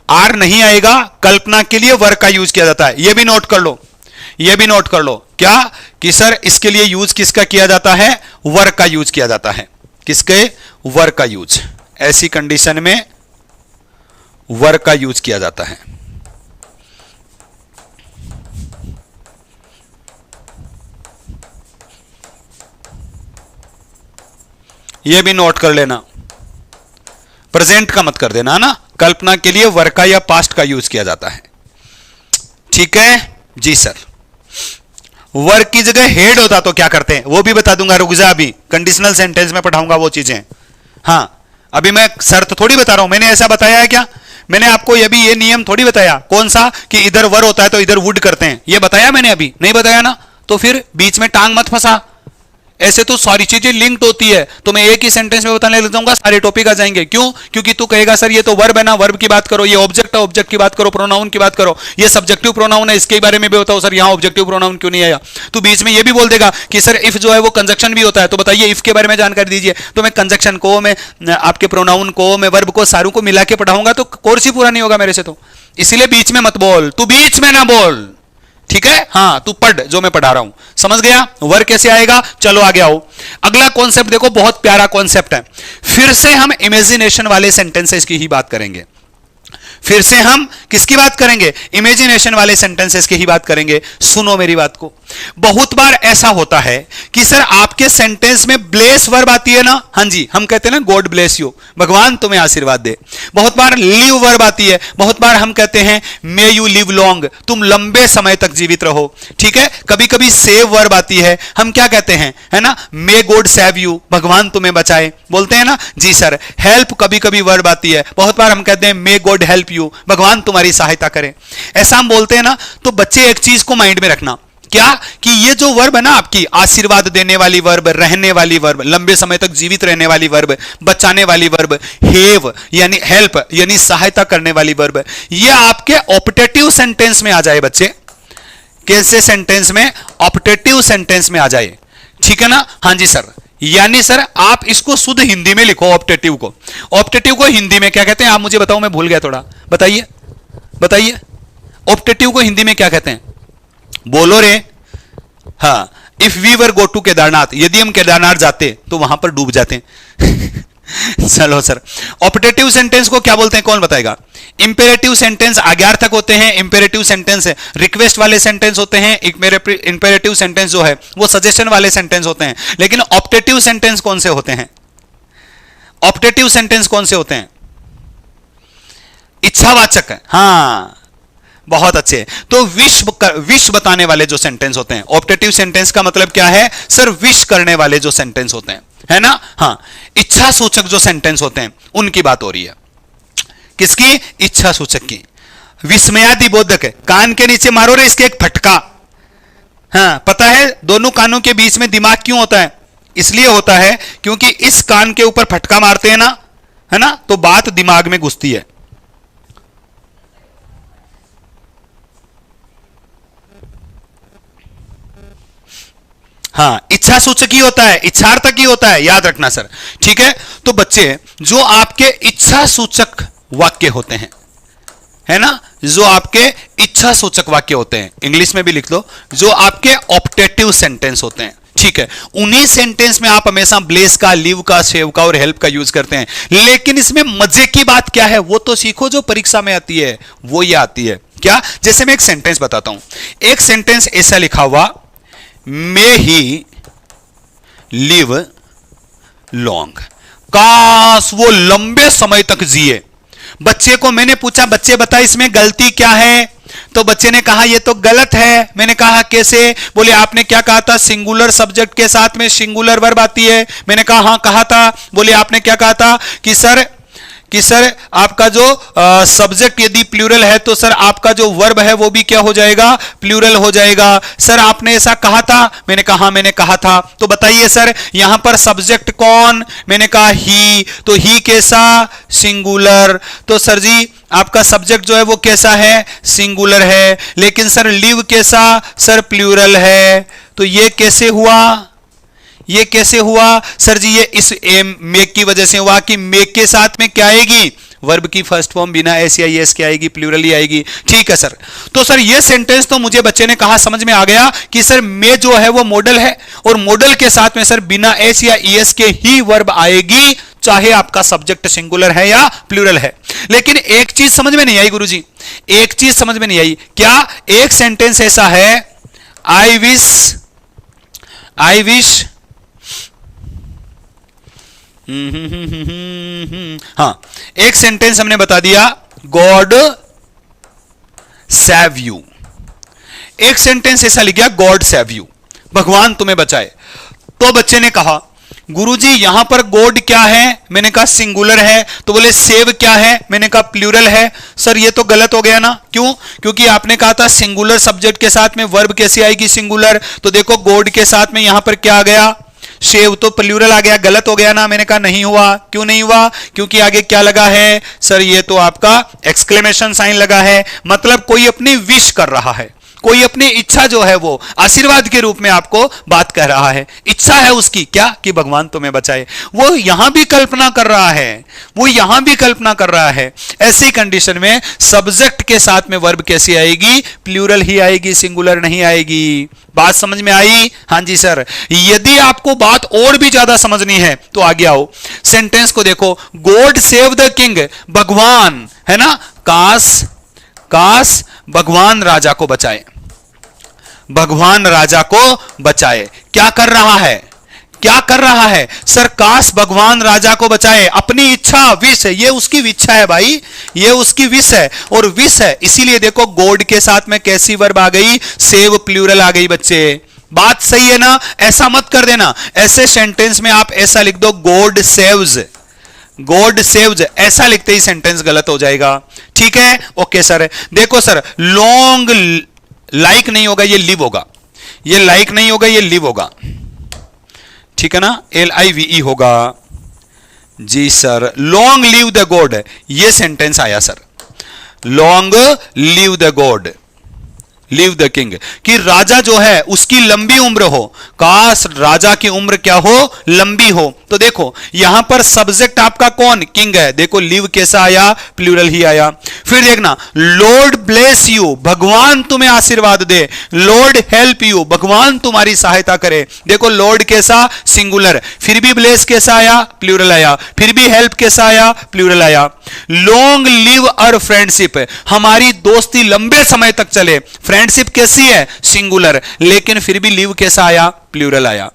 Speaker 1: आर नहीं आएगा, कल्पना के लिए वर का यूज किया जाता है। यह भी नोट कर लो, यह भी नोट कर लो, क्या कि सर इसके लिए यूज किसका किया जाता है? वर का यूज किया जाता है। किसके? वर का यूज। ऐसी कंडीशन में वर का यूज किया जाता है। यह भी नोट कर लेना, प्रेजेंट का मत कर देना ना, कल्पना के लिए वर का या पास्ट का यूज किया जाता है। ठीक है जी सर। वर्क की जगह हेड होता तो क्या करते हैं वो भी बता दूंगा, रुक जा, अभी कंडीशनल सेंटेंस में पढ़ाऊंगा वो चीजें। हाँ अभी मैं शर्त थोड़ी बता रहा हूं, मैंने ऐसा बताया है क्या? मैंने आपको ये नियम थोड़ी बताया, कौन सा, कि इधर वर होता है तो इधर वुड करते हैं, ये बताया मैंने? अभी नहीं बताया ना, तो फिर बीच में टांग मत फंसा। ऐसे तो सारी चीजें लिंक्ड होती है, तो मैं एक ही सेंटेंस में बताने लग जाऊंगा, सारे टॉपिक आ जाएंगे। क्यों? क्योंकि तू कहेगा सर ये तो वर्ब है ना, वर्ब की बात करो, ये ऑब्जेक्ट है, ऑब्जेक्ट की बात करो, प्रोनाउन की बात करो, ये सब्जेक्टिव प्रोनाउन है, इसके बारे में भी बताओ सर, यहां ऑब्जेक्टिव प्रोनाउन क्यों नहीं आया? तू बीच में ये भी बोल देगा कि सर इफ जो है वो कंजक्शन भी होता है, तो बताइए इफ के बारे में जानकारी दीजिए। तो मैं कंजक्शन को, मैं आपके प्रोनाउन को, मैं वर्ब को, सारों को मिला के पढ़ाऊंगा तो कोर्स ही पूरा नहीं होगा मेरे से। तो इसीलिए बीच में मत बोल, तू बीच में ना बोल, ठीक है? हाँ तू पढ़ जो मैं पढ़ा रहा हूं, समझ गया? वर्क कैसे आएगा? चलो आगे आओ। अगला कॉन्सेप्ट देखो, बहुत प्यारा कॉन्सेप्ट है। फिर से हम इमेजिनेशन वाले सेंटेंसेस की ही बात करेंगे। फिर से हम किसकी बात करेंगे? इमेजिनेशन वाले सेंटेंसेस की ही बात करेंगे। सुनो मेरी बात को, बहुत बार ऐसा होता है कि सर आपके सेंटेंस में ब्लेस वर्ब आती है ना, हाँ जी, हम कहते हैं ना गॉड ब्लेस यू, भगवान तुम्हें आशीर्वाद दे। बहुत बार लिव वर्ब आती है, बहुत बार हम कहते हैं मे यू लिव लॉन्ग, तुम लंबे समय तक जीवित रहो, ठीक है? कभी कभी सेव वर्ब आती है, हम क्या कहते हैं, है ना, मे गॉड सेव यू, भगवान तुम्हें बचाए, बोलते हैं ना जी सर। हेल्प कभी कभी वर्ब आती है, बहुत बार हम कहते हैं मे गॉड हेल्प यू, भगवान तुम्हारी सहायता करे, ऐसा हम बोलते हैं ना। तो बच्चे एक चीज को माइंड में रखना, क्या, कि ये जो वर्ब है ना आपकी, आशीर्वाद देने वाली वर्ब, रहने वाली वर्ब, लंबे समय तक जीवित रहने वाली वर्ब, बचाने वाली वर्ब, हेव यानी हेल्प यानी सहायता करने वाली वर्ब, ये आपके ऑप्टेटिव सेंटेंस में आ जाए बच्चे। कैसे सेंटेंस में? ऑप्टेटिव सेंटेंस में आ जाए, ठीक है ना? हाँ जी सर। यानी सर आप इसको शुद्ध हिंदी में लिखो, ऑप्टेटिव को। ऑप्टेटिव को हिंदी में क्या कहते हैं आप मुझे बताओ, मैं भूल गया थोड़ा, बताइए बताइए, ऑप्टेटिव को हिंदी में क्या कहते हैं? बोलो रे। हाँ, if we were go to Kedarnath, यदि हम केदारनाथ जाते तो वहां पर डूब जाते चलो सर, ऑप्टेटिव सेंटेंस को क्या बोलते हैं, कौन बताएगा? इंपेरेटिव सेंटेंस आज्ञार्थक होते हैं, इंपेरेटिव सेंटेंस रिक्वेस्ट वाले सेंटेंस होते हैं, इंपेरेटिव सेंटेंस जो है वो सजेशन वाले सेंटेंस होते हैं। लेकिन ऑप्टेटिव सेंटेंस कौन से होते हैं? ऑप्टेटिव सेंटेंस कौन से होते हैं? इच्छावाचक है, हाँ बहुत अच्छे। तो विश बताने वाले जो सेंटेंस होते हैं, ऑप्टेटिव सेंटेंस का मतलब क्या है सर? विश करने वाले जो सेंटेंस होते हैं, है ना? हाँ, इच्छा सूचक जो सेंटेंस होते हैं उनकी बात हो रही है। किसकी? इच्छा सूचक की। विस्मयादि बोधक है, कान के नीचे मारो रे इसके एक फटका। हाँ, पता है दोनों कानों के बीच में दिमाग क्यों होता है? इसलिए होता है क्योंकि इस कान के ऊपर फटका मारते हैं ना, है ना, तो बात दिमाग में घुसती है। हाँ, इच्छा सूचक ही होता है, इच्छार्थक ही होता है, याद रखना सर, ठीक है? तो बच्चे जो आपके इच्छा सूचक वाक्य होते हैं, है ना, जो आपके इच्छा सूचक वाक्य होते हैं, इंग्लिश में भी लिख लो, जो आपके ऑप्टेटिव सेंटेंस होते हैं, ठीक है, उन्हीं सेंटेंस में आप हमेशा ब्लेस का, लिव का, सेव का और हेल्प का यूज करते हैं। लेकिन इसमें मजे की बात क्या है वो तो सीखो, जो परीक्षा में आती है वो ये आती है क्या? जैसे मैं एक सेंटेंस बताता हूं, एक सेंटेंस ऐसा लिखा हुआ, मे ही लिव लॉन्ग, काश वो लंबे समय तक जिए। बच्चे को मैंने पूछा, बच्चे बता इसमें गलती क्या है? तो बच्चे ने कहा ये तो गलत है। मैंने कहा कैसे? बोले आपने क्या कहा था, सिंगुलर सब्जेक्ट के साथ में सिंगुलर वर्ब आती है। मैंने कहा हाँ कहा था। बोले आपने क्या कहा था कि सर आपका जो सब्जेक्ट यदि प्लूरल है तो सर आपका जो वर्ब है वो भी क्या हो जाएगा? प्लूरल हो जाएगा। सर आपने ऐसा कहा था। मैंने कहा हाँ मैंने कहा था। तो बताइए सर यहां पर सब्जेक्ट कौन? मैंने कहा ही। तो ही कैसा? सिंगुलर। तो सर जी आपका सब्जेक्ट जो है वो कैसा है? सिंगुलर है। लेकिन सर लिव कैसा? सर प्लूरल है। तो ये कैसे हुआ? ये कैसे हुआ सर जी? ये इस मेक की वजह से हुआ कि मेक के साथ में क्या आएगी? वर्ब की फर्स्ट फॉर्म बिना एस या एस के आएगी, प्लूरल ही आएगी। ठीक है सर। तो सर ये सेंटेंस तो मुझे बच्चे ने कहा समझ में आ गया कि सर मे जो है वो मॉडल है और मॉडल के साथ में सर बिना एस या एस के ही वर्ब आएगी, चाहे आपका सब्जेक्ट सिंगुलर है या प्लूरल है। लेकिन एक चीज समझ में नहीं आई गुरुजी, एक चीज समझ में नहीं आई। क्या? एक सेंटेंस ऐसा है, आई विश हाँ, एक सेंटेंस हमने बता दिया, गॉड सेव यू। एक सेंटेंस ऐसा लिख गया, गॉड सेव यू, भगवान तुम्हें बचाए। तो बच्चे ने कहा गुरुजी यहां पर गॉड क्या है, मैंने कहा सिंगुलर है। तो बोले सेव क्या है, मैंने कहा प्लूरल है। सर ये तो गलत हो गया ना, क्यों? क्योंकि आपने कहा था सिंगुलर सब्जेक्ट के साथ में वर्ब कैसे आएगी सिंगुलर। तो देखो गॉड के साथ में यहां पर क्या आ गया, सेव, तो प्लूरल आ गया, गलत हो गया ना। मैंने कहा नहीं हुआ। क्यों नहीं हुआ? क्योंकि आगे क्या लगा है सर, ये तो आपका एक्सक्लेमेशन साइन लगा है, मतलब कोई अपनी विश कर रहा है, कोई अपनी इच्छा जो है वो आशीर्वाद के रूप में आपको बात कह रहा है। इच्छा है उसकी क्या, कि भगवान तुम्हें बचाए। वो यहां भी कल्पना कर रहा है, वो यहां भी कल्पना कर रहा है। ऐसी कंडीशन में सब्जेक्ट के साथ में वर्ब कैसी आएगी, प्लूरल ही आएगी, सिंगुलर नहीं आएगी। बात समझ में आई? हां जी सर। यदि आपको बात और भी ज्यादा समझनी है तो आगे आओ, सेंटेंस को देखो, गॉड सेव द किंग, भगवान है ना, काश भगवान राजा को बचाए, भगवान राजा को बचाए। क्या कर रहा है, क्या कर रहा है सर, काश भगवान राजा को बचाए। अपनी इच्छा, विश है, ये उसकी इच्छा है भाई, ये उसकी विश है और विश है, इसीलिए देखो गॉड के साथ में कैसी वर्ब आ गई, सेव प्लूरल आ गई। बच्चे बात सही है ना? ऐसा मत कर देना, ऐसे सेंटेंस में आप ऐसा लिख दो, गॉड सेव्स, गॉड सेव्स, ऐसा लिखते ही सेंटेंस गलत हो जाएगा। ठीक है, ओके सर। देखो सर, लॉन्ग लाइक नहीं होगा, ये लिव होगा, ये लाइक नहीं होगा, ये लिव होगा, ठीक है ना, LIVE होगा। जी sir, long live the God, ये सेंटेंस आया sir, long live the God, live the king, कि राजा जो है उसकी लंबी उम्र हो, काश राजा की उम्र क्या हो, लंबी हो। तो देखो यहां पर सब्जेक्ट आपका कौन, किंग है। देखो लिव कैसा आया, प्लूरल ही आया। फिर देखना, लॉर्ड ब्लेस यू, भगवान तुम्हें आशीर्वाद दे, लॉर्ड हेल्प यू, भगवान तुम्हारी सहायता करे। देखो लॉर्ड कैसा, सिंगुलर, फिर भी ब्लेस कैसा आया, प्लूरल आया, फिर भी हेल्प कैसा आया, प्लूरल आया। लॉन्ग लिव अवर फ्रेंडशिप, हमारी दोस्ती लंबे समय तक चले, फ्रेंडशिप कैसी है, सिंगुलर, लेकिन फिर भी लिव कैसा आया, प्लूरल आया।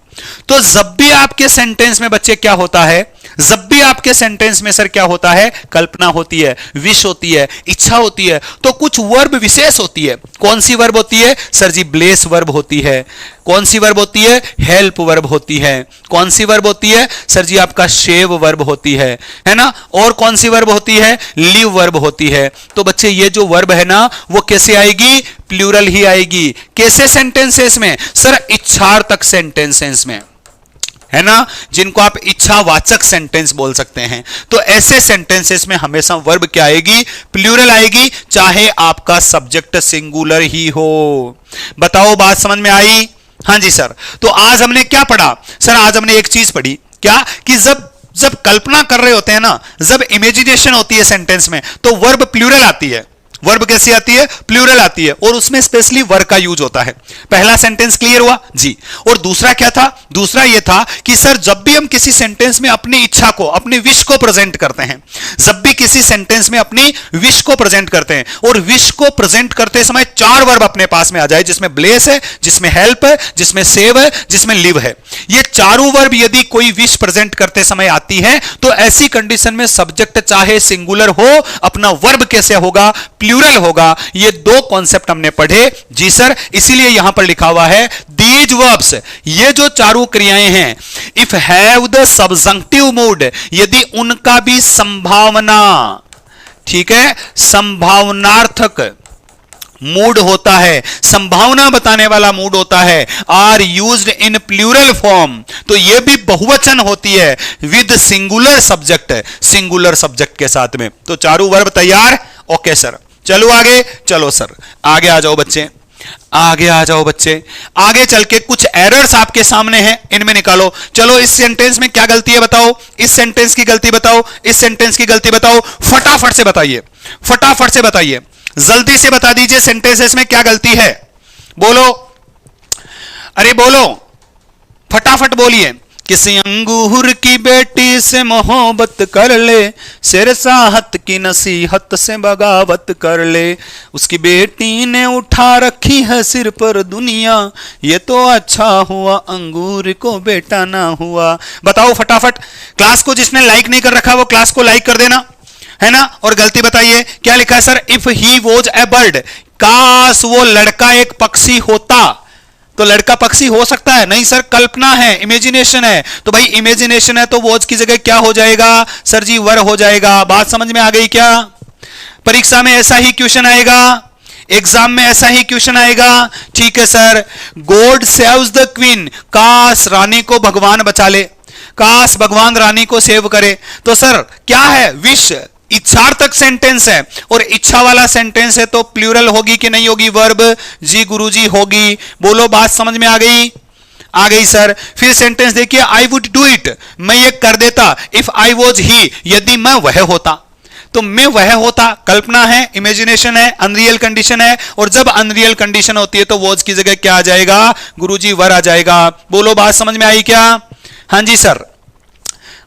Speaker 1: तो जब भी आपके सेंटेंस में बच्चे क्या होता है, जब भी आपके सेंटेंस में सर क्या होता है, कल्पना होती है, विश होती है, इच्छा होती है, तो कुछ वर्ब विशेष होती है। कौन सी वर्ब होती है सर जी, ब्लेस वर्ब होती है। कौन सी वर्ब होती है, हेल्प वर्ब होती है। कौन सी वर्ब होती है सर जी, आपका शेव वर्ब होती है ना। और कौन सी वर्ब होती है, लिव वर्ब होती है। तो बच्चे ये जो वर्ब है ना, वो कैसे आएगी, प्लूरल ही आएगी। कैसे सेंटेंसेस में सर, इच्छार्थक सेंटेंसेस में, है ना, जिनको आप इच्छावाचक सेंटेंस बोल सकते हैं। तो ऐसे सेंटेंसेस में हमेशा वर्ब क्या आएगी, प्लूरल आएगी, चाहे आपका सब्जेक्ट सिंगुलर ही हो। बताओ बात समझ में आई? हां जी सर। तो आज हमने क्या पढ़ा सर, आज हमने एक चीज पढ़ी, क्या कि जब कल्पना कर रहे होते हैं ना, जब इमेजिनेशन होती है सेंटेंस में, तो वर्ब प्लूरल आती है। वर्ब कैसी आती है, प्लूरल आती है, और उसमें स्पेशली वर्ब का यूज होता है। पहला सेंटेंस क्लियर हुआ जी। और दूसरा क्या था, दूसरा यह था कि सर जब भी हम किसी सेंटेंस में अपनी इच्छा को, अपनी विश को प्रेजेंट करते हैं, जब भी किसी सेंटेंस में अपनी विश को प्रेजेंट करते हैं, और विश को प्रेजेंट करते समय चार वर्ब अपने पास में आ जाए, जिसमें ब्लेस है, जिसमें हेल्प है, जिसमें सेव है, जिसमें लिव है, ये चारों वर्ब यदि कोई विश प्रेजेंट करते समय आती है, तो ऐसी कंडीशन में सब्जेक्ट चाहे सिंगुलर हो, अपना वर्ब कैसे होगा, प्लूरल होगा। ये दो कॉन्सेप्ट हमने पढ़े जी सर। इसीलिए यहां पर लिखा हुआ है दीज वर्ब्स, ये जो चारों क्रियाएं हैं, if have the subjunctive mood, यदि उनका भी संभावना, ठीक है, संभावनार्थक मूड होता है, संभावना बताने वाला मूड होता है, are used in plural form, तो यह भी बहुवचन होती है with singular subject, singular subject के साथ में। तो चारों वर्ब तैयार, ओके सर। चलो आगे, चलो सर आगे आ जाओ बच्चे, आगे आ जाओ बच्चे। आगे चल के कुछ एरर्स आपके सामने हैं, इनमें निकालो। चलो इस सेंटेंस में क्या गलती है बताओ, इस सेंटेंस की गलती बताओ, इस सेंटेंस की गलती बताओ, फटाफट से बताइए, फटाफट से बताइए, जल्दी से बता दीजिए सेंटेंसेस में क्या गलती है। बोलो, अरे बोलो, फटाफट बोलिए। किसी अंगूर की बेटी से मोहब्बत कर ले, शेरशाहत की नसीहत से बगावत कर ले, उसकी बेटी ने उठा रखी है सिर पर दुनिया, ये तो अच्छा हुआ अंगूर को बेटा ना हुआ। बताओ फटाफट। क्लास को जिसने लाइक नहीं कर रखा वो क्लास को लाइक कर देना, है ना। और गलती बताइए क्या लिखा है sir, if he was a bird, काश वो लड़का एक पक्षी होता। तो लड़का पक्षी हो सकता है? नहीं सर, कल्पना है, इमेजिनेशन है। तो भाई इमेजिनेशन है तो वॉज की जगह क्या हो जाएगा सर जी, वर हो जाएगा। बात समझ में आ गई क्या? परीक्षा में ऐसा ही क्वेश्चन आएगा, एग्जाम में ऐसा ही क्वेश्चन आएगा। ठीक है sir, God saves the queen, काश रानी को भगवान बचा ले, काश भगवान रानी को सेव करे। तो सर क्या है, विश, इच्छार्थक सेंटेंस है, और इच्छा वाला सेंटेंस है तो प्लूरल होगी कि नहीं होगी? वर्ब, जी गुरुजी होगी। बोलो बात समझ में आ गई? आ गई सर। फिर सेंटेंस देखिए, आई वुड डू इट, मैं ये कर देता। इफ आई वॉज ही, यदि मैं वह होता। तो मैं वह होता कल्पना है, इमेजिनेशन है, अनरियल कंडीशन है। और जब अनरियल कंडीशन होती है तो वॉज की जगह क्या आ जाएगा गुरुजी? वर आ जाएगा। बोलो बात समझ में आई क्या? हाँ जी सर,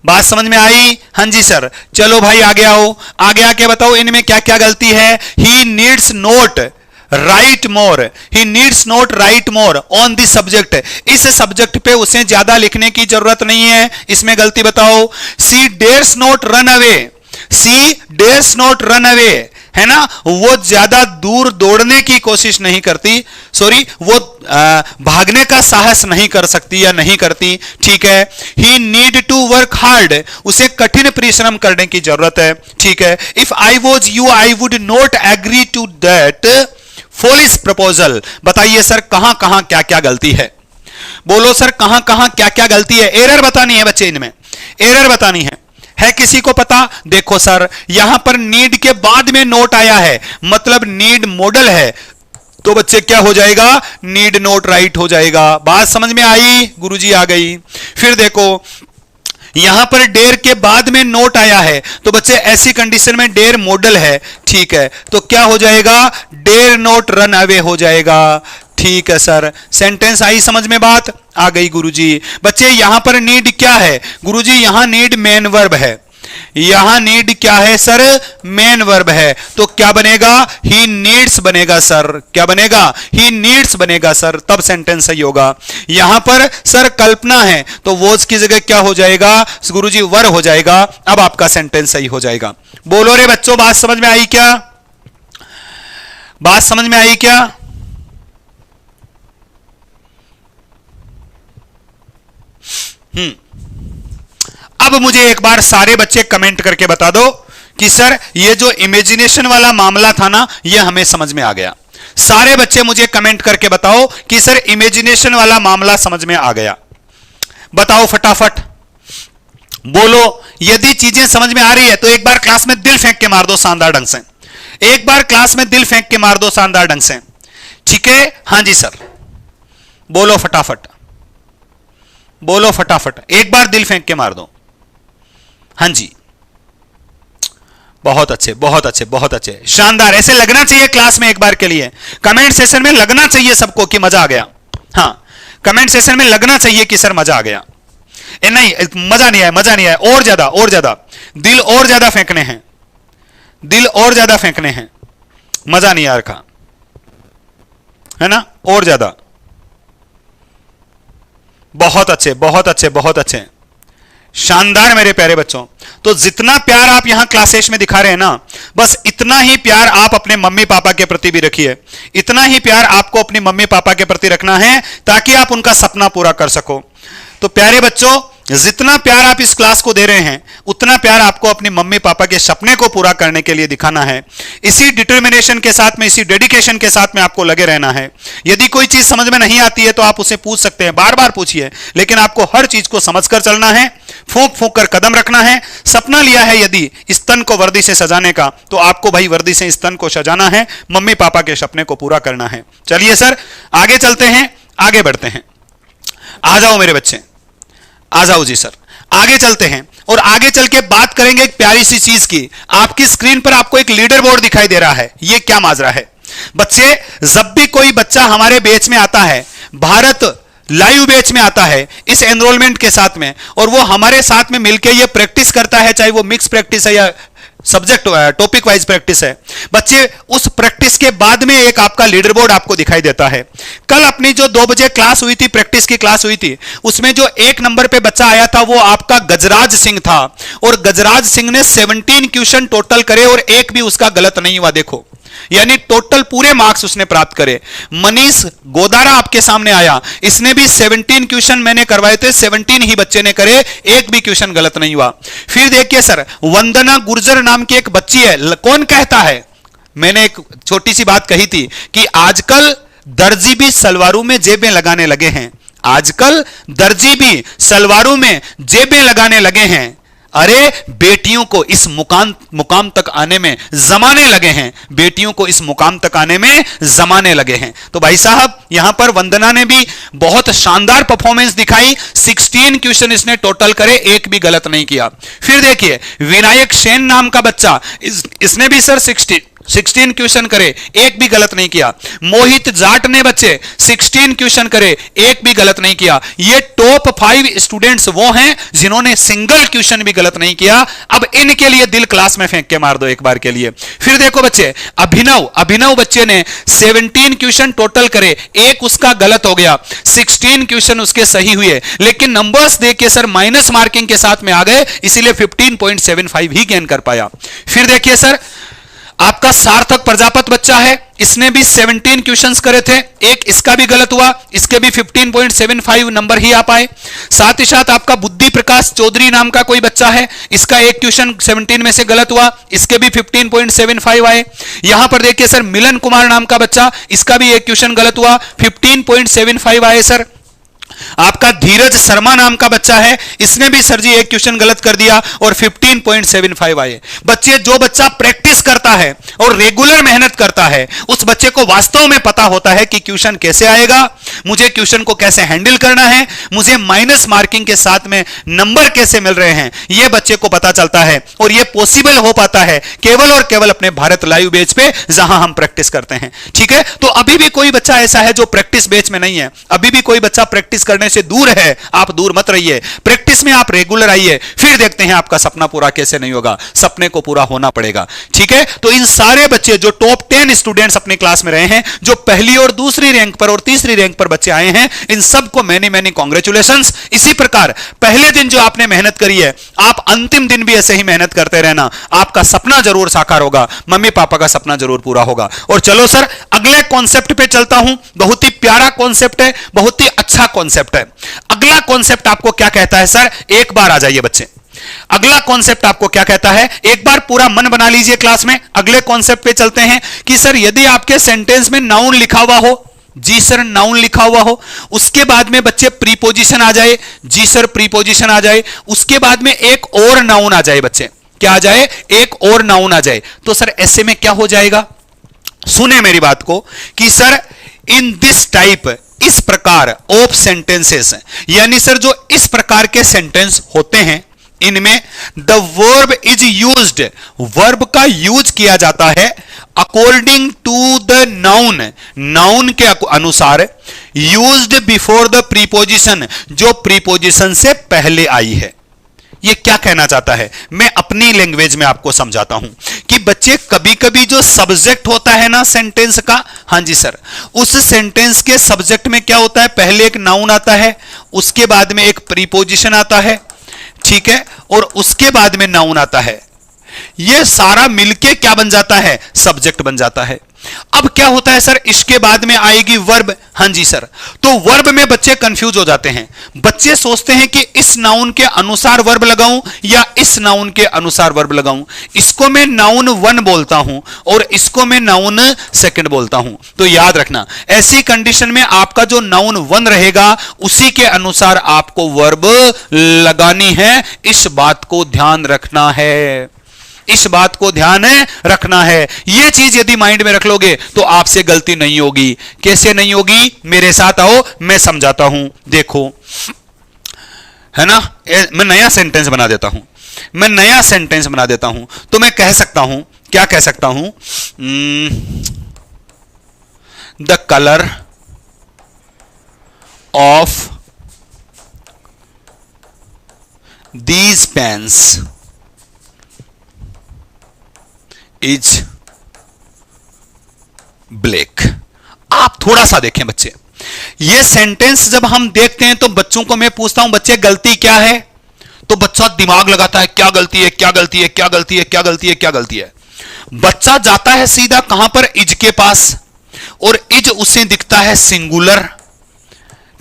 Speaker 1: बात समझ में आई? हाँ जी सर। चलो भाई आगे आओ, आगे आके बताओ इनमें क्या क्या गलती है। He needs note right more, he needs note right more on this subject, इस सब्जेक्ट पे उसे ज्यादा लिखने की जरूरत नहीं है। इसमें गलती बताओ। सी डेयर्स नोट रन अवे, सी डेयर्स नोट रन अवे, है ना, वो ज्यादा दूर दौड़ने की कोशिश नहीं करती, सॉरी वो भागने का साहस नहीं कर सकती या नहीं करती। ठीक है। He need to work hard, उसे कठिन परिश्रम करने की जरूरत है। ठीक है। If I was you I would not agree to that foolish proposal. बताइए सर कहां कहां क्या क्या गलती है? बोलो सर कहां कहां क्या क्या गलती है? एरर बतानी है बच्चे, इनमें एरर बतानी है किसी को पता? देखो सर, यहां पर नीड के बाद में नोट आया है, मतलब नीड मॉडल है, तो बच्चे क्या हो जाएगा? नीड नोट राइट हो जाएगा। बात समझ में आई? गुरुजी आ गई। फिर देखो यहां पर डेयर के बाद में नोट आया है, तो बच्चे ऐसी कंडीशन में डेयर मॉडल है। ठीक है, तो क्या हो जाएगा? डेयर नोट रन अवे हो जाएगा। ठीक है सर, सेंटेंस आई समझ में? बात आ गई गुरुजी। बच्चे यहां पर नीड क्या है गुरुजी? यहां नीड मेन वर्ब है, यहां नीड क्या है सर? मेन वर्ब है। तो क्या बनेगा? ही नीड्स बनेगा सर। क्या बनेगा? ही नीड्स बनेगा सर, तब सेंटेंस सही होगा। यहां पर सर कल्पना है तो वॉज की जगह क्या हो जाएगा गुरुजी? वर हो जाएगा। अब आपका सेंटेंस सही हो जाएगा। बोलो रे बच्चों, बात समझ में आई क्या? बात समझ में आई क्या? अब मुझे एक बार सारे बच्चे कमेंट करके बता दो कि सर ये जो इमेजिनेशन वाला मामला था ना, ये हमें समझ में आ गया। सारे बच्चे मुझे कमेंट करके बताओ कि सर इमेजिनेशन वाला मामला समझ में आ गया। बताओ फटाफट बोलो। यदि चीजें समझ में आ रही है तो एक बार क्लास में दिल फेंक के मार दो शानदार ढंग से, एक बार क्लास में दिल फेंक के मार दो शानदार ढंग से। ठीक है? हाँ जी सर, बोलो फटाफट, बोलो फटाफट, एक बार दिल फेंक के मार दो। हाँ जी, बहुत अच्छे बहुत अच्छे बहुत अच्छे, शानदार। ऐसे लगना चाहिए क्लास में एक बार के लिए, कमेंट सेशन में लगना चाहिए सबको कि मजा आ गया। हाँ, कमेंट सेशन में लगना चाहिए कि सर मजा आ गया। नहीं, मजा नहीं आया, मजा नहीं आया, और ज्यादा दिल और ज्यादा फेंकने हैं, दिल और ज्यादा फेंकने हैं। मजा नहीं आ रखा है ना, और ज्यादा। बहुत अच्छे बहुत अच्छे बहुत अच्छे, शानदार मेरे प्यारे बच्चों। तो जितना प्यार आप यहां क्लासेस में दिखा रहे हैं ना, बस इतना ही प्यार आप अपने मम्मी पापा के प्रति भी रखिए। इतना ही प्यार आपको अपनी मम्मी पापा के प्रति रखना है ताकि आप उनका सपना पूरा कर सको। तो प्यारे बच्चों, जितना प्यार आप इस क्लास को दे रहे हैं उतना प्यार आपको अपनी मम्मी पापा के सपने को पूरा करने के लिए दिखाना है। इसी डिटर्मिनेशन के साथ में, इसी डेडिकेशन के साथ में आपको लगे रहना है। यदि कोई चीज समझ में नहीं आती है तो आप उसे पूछ सकते हैं, बार बार पूछिए, लेकिन आपको हर चीज को समझकर चलना है, फूंक फूंक कर कदम रखना है। सपना लिया है यदि स्तन को वर्दी से सजाने का, तो आपको भाई वर्दी से स्तन को सजाना है, मम्मी पापा के सपने को पूरा करना है। चलिए सर आगे चलते हैं, आगे बढ़ते हैं। आ जाओ मेरे बच्चे, आ जाओ जी सर, आगे चलते हैं और आगे चल के बात करेंगे एक प्यारी सी चीज की। आपकी स्क्रीन पर आपको एक लीडर बोर्ड दिखाई दे रहा है, ये क्या माजरा है बच्चे? जब भी कोई बच्चा हमारे बैच में आता है, भारत लाइव बैच में आता है इस एनरोलमेंट के साथ में, और वो हमारे साथ में मिलकर ये प्रैक्टिस करता है, चाहे वो मिक्स प्रैक्टिस है या सब्जेक्ट टॉपिक वाइज प्रैक्टिस है बच्चे। उस प्रैक्टिस के बाद में एक आपका लीडर बोर्ड आपको दिखाई देता है। कल अपनी जो 2 बजे क्लास हुई थी, प्रैक्टिस की क्लास हुई थी, उसमें जो 1 नंबर पे बच्चा आया था वो आपका गजराज सिंह था, और गजराज सिंह ने 17 क्वेश्चन टोटल करे और एक भी उसका गलत नहीं हुआ। देखो, यानी टोटल पूरे मार्क्स उसने प्राप्त करे। मनीष गोदारा आपके सामने आया, इसने भी 17 क्वेश्चन मैंने करवाए थे, 17 ही बच्चे ने करे, एक भी क्वेश्चन गलत नहीं हुआ। फिर देखिए सर, वंदना गुर्जर नाम की एक बच्ची है, कौन कहता है, मैंने एक छोटी सी बात कही थी कि आजकल दर्जी भी सलवारों में जेबें लगाने लगे हैं। आजकल दर्जी भी सलवारों में जेबें लगाने लगे हैं। अरे बेटियों को इस मुकाम तक आने में जमाने लगे हैं, बेटियों को इस मुकाम तक आने में जमाने लगे हैं। तो भाई साहब, यहां पर वंदना ने भी बहुत शानदार परफॉर्मेंस दिखाई, 16 क्वेश्चन इसने टोटल करे, एक भी गलत नहीं किया। फिर देखिए, विनायक सेन नाम का बच्चा, इसने भी सर 16 क्वेश्चन करे, एक भी गलत नहीं किया। मोहित जाट ने बच्चे 16 क्वेश्चन करे, एक भी गलत नहीं किया। ये टॉप 5 स्टूडेंट्स वो हैं जिन्होंने सिंगल क्वेश्चन भी गलत नहीं किया। अब इनके लिए दिल क्लास में फेंक के मार दो एक बार के लिए। फिर देखो बच्चे, अभिनव बच्चे ने 17 क्वेश्चन टोटल करे, एक उसका गलत हो गया, 16 क्वेश्चन उसके सही हुए, लेकिन नंबर्स देख के सर माइनस मार्किंग के साथ में आ गए, इसीलिए 15.75 ही गेन कर पाया। फिर देखिए सर, आपका सार्थक प्रजापत बच्चा है, इसने भी 17 क्वेश्चंस करे थे, एक इसका भी गलत हुआ, इसके भी 15.75 नंबर ही आ पाए। साथ ही साथ आपका बुद्धि प्रकाश चौधरी नाम का कोई बच्चा है, इसका एक क्वेश्चन 17 में से गलत हुआ, इसके भी 15.75 आए। यहां पर देखिए सर, मिलन कुमार नाम का बच्चा, इसका भी एक क्वेश्चन गलत हुआ, 15.75 आए सर। आपका धीरज शर्मा नाम का बच्चा है, इसने भी सर जी एक क्वेश्चन गलत कर दिया और 15.75 आए। बच्चे, जो बच्चा प्रैक्टिस करता है और रेगुलर मेहनत करता है, उस बच्चे को वास्तव में पता होता है कि क्वेश्चन कैसे आएगा, मुझे क्वेश्चन को कैसे हैंडल करना है, मुझे माइनस मार्किंग के साथ में नंबर कैसे मिल रहे हैं, यह बच्चे को पता चलता है। और यह पॉसिबल हो पाता है केवल और केवल अपने भारत लाइव बैच पे, जहां हम प्रैक्टिस करते हैं। ठीक है, तो अभी भी कोई बच्चा ऐसा है जो प्रैक्टिस बैच में नहीं है, अभी भी कोई बच्चा प्रैक्टिस करने से दूर है, आप दूर मत रहिए, प्रैक्टिस में आप रेगुलर आइए, फिर देखते हैं आपका सपना पूरा कैसे नहीं होगा, सपने को पूरा होना पड़ेगा। ठीक है, तो इन सारे बच्चे जो टॉप 10 स्टूडेंट्स अपनी क्लास में रहे हैं, जो पहली और दूसरी रैंक पर और तीसरी रैंक पर बच्चे आए हैं, इन सबको मैनी कांग्रेचुलेशंस। इसी प्रकार पहले दिन जो आपने मेहनत करी है, आप अंतिम दिन भी ऐसे ही मेहनत करते रहना, आपका सपना जरूर साकार होगा, मम्मी पापा का सपना जरूर पूरा होगा। और चलो सर, अगले कॉन्सेप्ट पे चलता हूं, बहुत ही प्यारा कॉन्सेप्ट है, बहुत ही अच्छा कॉन्सेप्ट है। अगला कॉन्सेप्ट आपको क्या कहता है सर, एक बार आ जाइए बच्चे, अगला कॉन्सेप्ट आपको क्या कहता है, एक बार पूरा मन बना लीजिए क्लास में। अगले कॉन्सेप्ट पे चलते हैं कि सर, यदि आपके सेंटेंस में नाउन लिखा हुआ हो, जी सर नाउन लिखा हुआ हो, उसके बाद में बच्चे प्रीपोजिशन आ जाए, जी सर प्रीपोजिशन आ जाए, उसके बाद में एक और नाउन आ जाए बच्चे, क्या आ जाए, एक और नाउन आ जाए, तो सर ऐसे में क्या हो जाएगा, सुने मेरी बात को, कि सर इन दिस टाइप, इस प्रकार ऑफ सेंटेंसेस, यानी सर जो इस प्रकार के सेंटेंस होते हैं, इनमें the verb is used, verb का यूज किया जाता है according to the noun, noun के अनुसार, यूज्ड बिफोर द प्रीपोजिशन, जो प्रीपोजिशन से पहले आई है। ये क्या कहना चाहता है, मैं अपनी लैंग्वेज में आपको समझाता हूं कि बच्चे, कभी कभी जो सब्जेक्ट होता है ना सेंटेंस का, हां जी सर, उस सेंटेंस के सब्जेक्ट में क्या होता है, पहले एक नाउन आता है, उसके बाद में एक प्रीपोजिशन आता है, ठीक है, और उसके बाद में नाउन आता है। यह सारा मिलके क्या बन जाता है, सब्जेक्ट बन जाता है। अब क्या होता है सर, इसके बाद में आएगी वर्ब, हां जी सर, तो वर्ब में बच्चे कंफ्यूज हो जाते हैं, बच्चे सोचते हैं कि इस नाउन के अनुसार वर्ब लगाऊं या इस नाउन के अनुसार वर्ब लगाऊं, इसको मैं नाउन 1 बोलता हूं और इसको मैं नाउन 2 बोलता हूं। तो याद रखना, ऐसी कंडीशन में आपका जो नाउन 1 रहेगा, उसी के अनुसार आपको वर्ब लगानी है, इस बात को ध्यान रखना है, इस बात को ध्यान रखना है। यह चीज यदि माइंड में रख लोगे तो आपसे गलती नहीं होगी। कैसे नहीं होगी, मेरे साथ आओ, मैं समझाता हूं, देखो, है ना, मैं नया सेंटेंस बना देता हूं, मैं नया सेंटेंस बना देता हूं, तो मैं कह सकता हूं, क्या कह सकता हूं, the colour of these pens is black. आप थोड़ा सा देखें बच्चे, ये सेंटेंस जब हम देखते हैं तो बच्चों को मैं पूछता हूं बच्चे गलती क्या है, तो बच्चा दिमाग लगाता है क्या गलती है, क्या गलती है, क्या गलती है, क्या गलती है, क्या गलती है। बच्चा जाता है सीधा कहां पर, इज के पास, और इज उसे दिखता है सिंगुलर,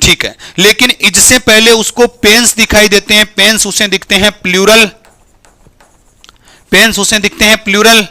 Speaker 1: ठीक है, लेकिन इज से पहले उसको पेन्स दिखाई देते हैं, पेन्स उसे दिखते हैं प्लूरल, पेन्स उसे दिखते हैं प्लूरल।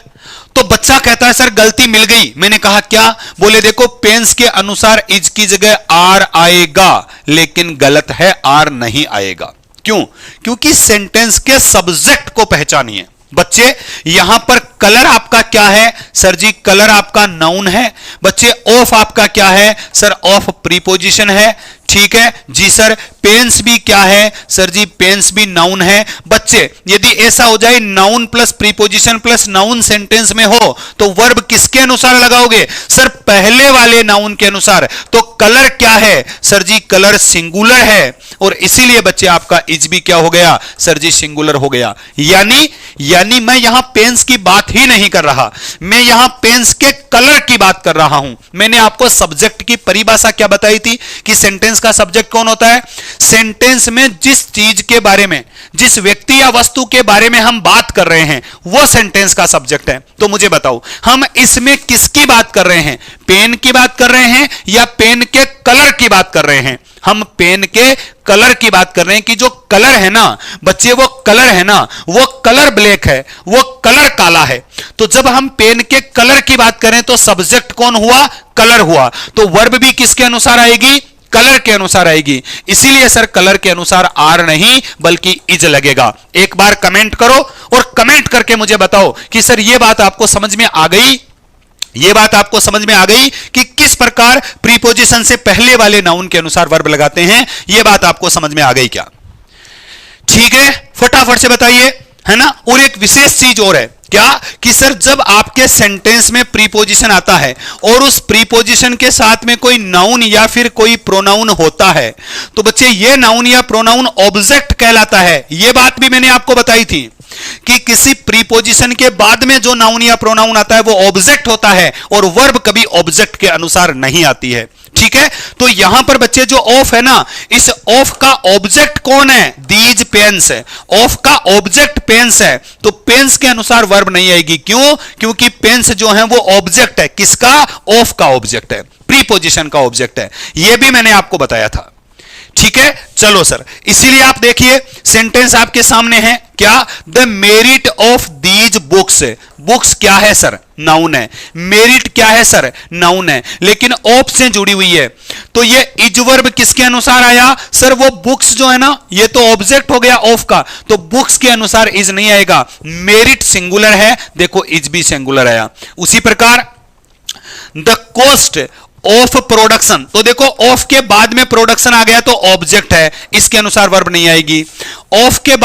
Speaker 1: तो बच्चा कहता है सर गलती मिल गई। मैंने कहा क्या, बोले देखो पेन्स के अनुसार इज की जगह आर आएगा, लेकिन गलत है, आर नहीं आएगा। क्यों? क्योंकि सेंटेंस के सब्जेक्ट को पहचानिए बच्चे। यहां पर कलर आपका क्या है सर जी, कलर आपका नाउन है। बच्चे ऑफ आपका क्या है सर, ऑफ प्रीपोजिशन है, ठीक है जी सर। पेन्स भी क्या है सर जी, पेन्स भी नाउन है। बच्चे यदि ऐसा हो जाए noun plus preposition plus noun sentence में हो तो वर्ब किसके अनुसार लगाओगे सर, पहले वाले नाउन के अनुसार। तो कलर क्या है सर जी, कलर सिंगुलर है, और इसीलिए बच्चे आपका इज भी क्या हो गया सर जी, सिंगुलर हो गया। यानी मैं यहां पेन्स की बात ही नहीं कर रहा, मैं यहां पेन्स के कलर की बात कर रहा हूं। मैंने आपको सब्जेक्ट की परिभाषा क्या बताई थी कि सेंटेंस का सब्जेक्ट कौन होता है। सेंटेंस में जिस चीज के बारे में, जिस व्यक्ति या वस्तु के बारे में हम बात कर रहे हैं वो सेंटेंस का सब्जेक्ट है। तो मुझे बताओ हम इसमें किसकी बात कर रहे हैं, पेन की बात कर रहे हैं या पेन के कलर की बात कर रहे हैं। हम पेन के कलर की बात कर रहे हैं कि जो कलर है ना बच्चे, वो कलर है ना, वो कलर ब्लैक है, वो कलर काला है। तो जब हम पेन के कलर की बात करें तो सब्जेक्ट कौन हुआ, कलर हुआ। तो वर्ब भी किसके अनुसार आएगी, कलर के अनुसार आएगी। इसीलिए सर कलर के अनुसार आर नहीं बल्कि इज लगेगा। एक बार कमेंट करो और कमेंट करके मुझे बताओ कि सर ये बात आपको समझ में आ गई, ये बात आपको समझ में आ गई कि किस प्रकार प्रीपोजिशन से पहले वाले नाउन के अनुसार वर्ब लगाते हैं। ये बात आपको समझ में आ गई क्या? ठीक है, फटाफट से बताइए, है ना। और एक विशेष चीज और है क्या कि सर जब आपके सेंटेंस में प्रीपोजिशन आता है और उस प्रीपोजिशन के साथ में कोई नाउन या फिर कोई प्रोनाउन होता है तो बच्चे ये नाउन या प्रोनाउन ऑब्जेक्ट कहलाता है। ये बात भी मैंने आपको बताई थी कि किसी प्रीपोजिशन के बाद में जो नाउन या प्रोनाउन आता है वो ऑब्जेक्ट होता है और वर्ब कभी ऑब्जेक्ट के अनुसार नहीं आती है, ठीक है। तो यहां पर बच्चे जो ऑफ है ना, इस ऑफ का ऑब्जेक्ट कौन है, दीज पेन्स है। ऑफ का ऑब्जेक्ट पेन्स है, तो पेन्स के अनुसार वर्ब नहीं आएगी। क्यों? क्योंकि पेन्स जो है वो ऑब्जेक्ट है, किसका, ऑफ का ऑब्जेक्ट है, प्रीपोजिशन का ऑब्जेक्ट है। यह भी मैंने आपको बताया था, ठीक है। चलो सर, इसीलिए आप देखिए सेंटेंस आपके सामने है क्या, the merit of these books. Books क्या है सर, नाउन है। मेरिट क्या है सर, नाउन है, लेकिन ऑफ से जुड़ी हुई है। तो ये इज वर्ब किसके अनुसार आया सर, वो बुक्स जो है ना, ये तो ऑब्जेक्ट हो गया ऑफ का, तो बुक्स के अनुसार इज नहीं आएगा। मेरिट सिंगुलर है, देखो इज भी सिंगुलर आया। उसी प्रकार द कॉस्ट ऑफ प्रोडक्शन, तो देखो ऑफ के बाद में प्रोडक्शन आ गया तो ऑब्जेक्ट है, इसके अनुसार वर्ब नहीं आएगी। ऑफ के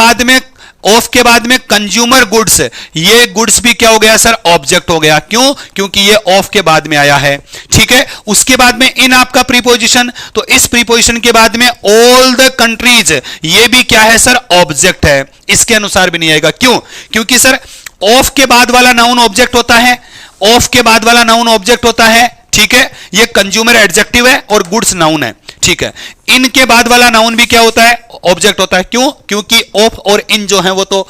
Speaker 1: बाद में कंज्यूमर गुड्स, ये गुड्स भी क्या हो गया सर, ऑब्जेक्ट हो गया। क्यों? क्योंकि ये ऑफ के बाद में आया है, ठीक है। उसके बाद में इन आपका प्रीपोजिशन, तो इस प्रीपोजिशन के बाद में ऑल द कंट्रीज, ये भी क्या है सर, ऑब्जेक्ट है, इसके अनुसार भी नहीं आएगा। क्यों? क्योंकि सर ऑफ के बाद वाला नाउन ऑब्जेक्ट होता है, ऑफ के बाद वाला नाउन ऑब्जेक्ट होता है, ठीक है। ये कंज्यूमर एडजेक्टिव है और गुड्स नाउन है, ठीक है। इनके बाद वाला नाउन भी क्या होता है, ऑब्जेक्ट होता है। क्यों? क्योंकि ऑफ और इन जो है वो तो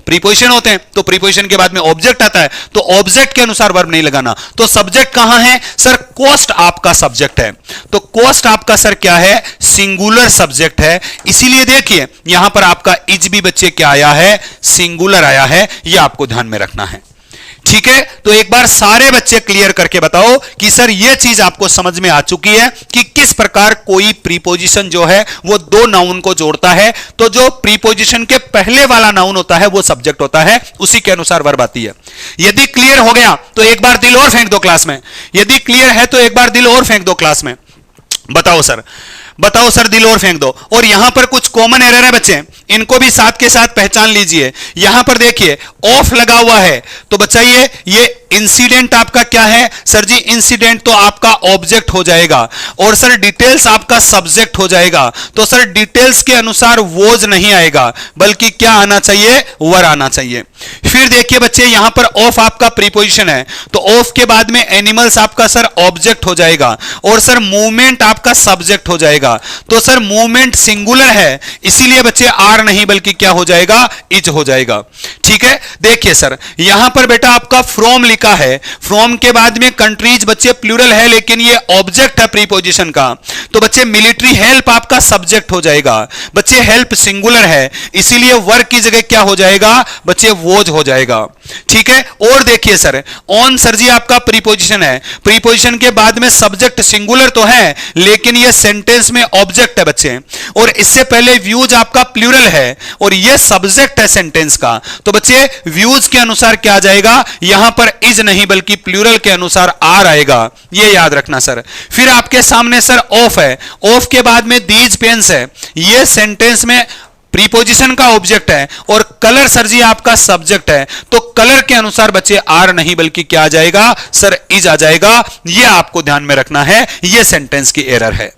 Speaker 1: प्रीपोजिशन होते हैं, तो प्रीपोजिशन के बाद में ऑब्जेक्ट आता है, तो ऑब्जेक्ट के अनुसार वर्ब नहीं लगाना। तो सब्जेक्ट कहां है सर, कॉस्ट आपका सब्जेक्ट है। तो कॉस्ट आपका सर क्या है, सिंगुलर सब्जेक्ट है। इसीलिए देखिए यहां पर आपका इज भी बच्चे क्या आया है, सिंगुलर आया है। यह आपको ध्यान में रखना है, ठीक है। तो एक बार सारे बच्चे क्लियर करके बताओ कि सर यह चीज आपको समझ में आ चुकी है कि किस प्रकार कोई प्रीपोजिशन जो है वो दो नाउन को जोड़ता है। तो जो प्रीपोजिशन के पहले वाला नाउन होता है वो सब्जेक्ट होता है, उसी के अनुसार वर्ब आती है। यदि क्लियर हो गया तो एक बार दिल और फेंक दो क्लास में, यदि क्लियर है तो एक बार दिल और फेंक दो क्लास में। बताओ सर, बताओ सर, दिल और फेंक दो। और यहां पर कुछ कॉमन एरर है बच्चे, इनको भी साथ के साथ पहचान लीजिए। यहां पर देखिए ऑफ लगा हुआ है तो बच्चा ये इंसिडेंट आपका क्या है सर जी? इंसिडेंट तो आपका ऑब्जेक्ट हो जाएगा और सर डिटेल्स आपका सब्जेक्ट हो जाएगा। तो सर डिटेल्स के अनुसार वोज नहीं आएगा बल्कि क्या आना चाहिए? वर आना चाहिए। फिर देखिए बच्चे यहां पर ऑफ आपका प्रीपोजिशन है तो ऑफ के बाद में एनिमल्स आपका सर ऑब्जेक्ट हो जाएगा और सर मूवमेंट आपका सब्जेक्ट हो जाएगा। तो सर मूवमेंट सिंगुलर है इसीलिए बच्चे आर नहीं बल्कि क्या हो जाएगा? इज हो जाएगा। ठीक है, देखिए सर यहां पर बेटा आपका फ्रॉम लिखा है, फ्रॉम के बाद में कंट्रीज बच्चे प्लूरल है लेकिन ये ऑब्जेक्ट है प्रीपोजिशन का। तो बच्चे मिलिट्री हेल्प आपका सब्जेक्ट हो जाएगा। बच्चे हेल्प सिंगुलर है इसीलिए वर्क की जगह क्या हो जाएगा? बच्चे वोज हो जाएगा। ठीक है, और देखिए सर ऑन सर जी आपका प्रीपोजिशन है, प्रीपोजिशन के बाद में सब्जेक्ट सिंगुलर तो है लेकिन ये सेंटेंस में ऑब्जेक्ट है बच्चे, और इससे पहले व्यूज आपका प्लूरल है और ये सब्जेक्ट है सेंटेंस का। तो बच्चे व्यूज के अनुसार क्या आ जाएगा? यहां पर इज नहीं बल्कि प्लूरल के अनुसार आर आएगा, ये याद रखना सर। फिर आपके सामने सर ऑफ है, ऑफ के बाद में दीज पेन्स है, ये सेंटेंस में प्रीपोजिशन का ऑब्जेक्ट है और कलर सर जी आपका सब्जेक्ट है। तो कलर के अनुसार बच्चे आर नहीं बल्कि क्या आ जाएगा? सर इज आ जाएगा। ये आपको ध्यान में रखना है, ये सेंटेंस की एरर है।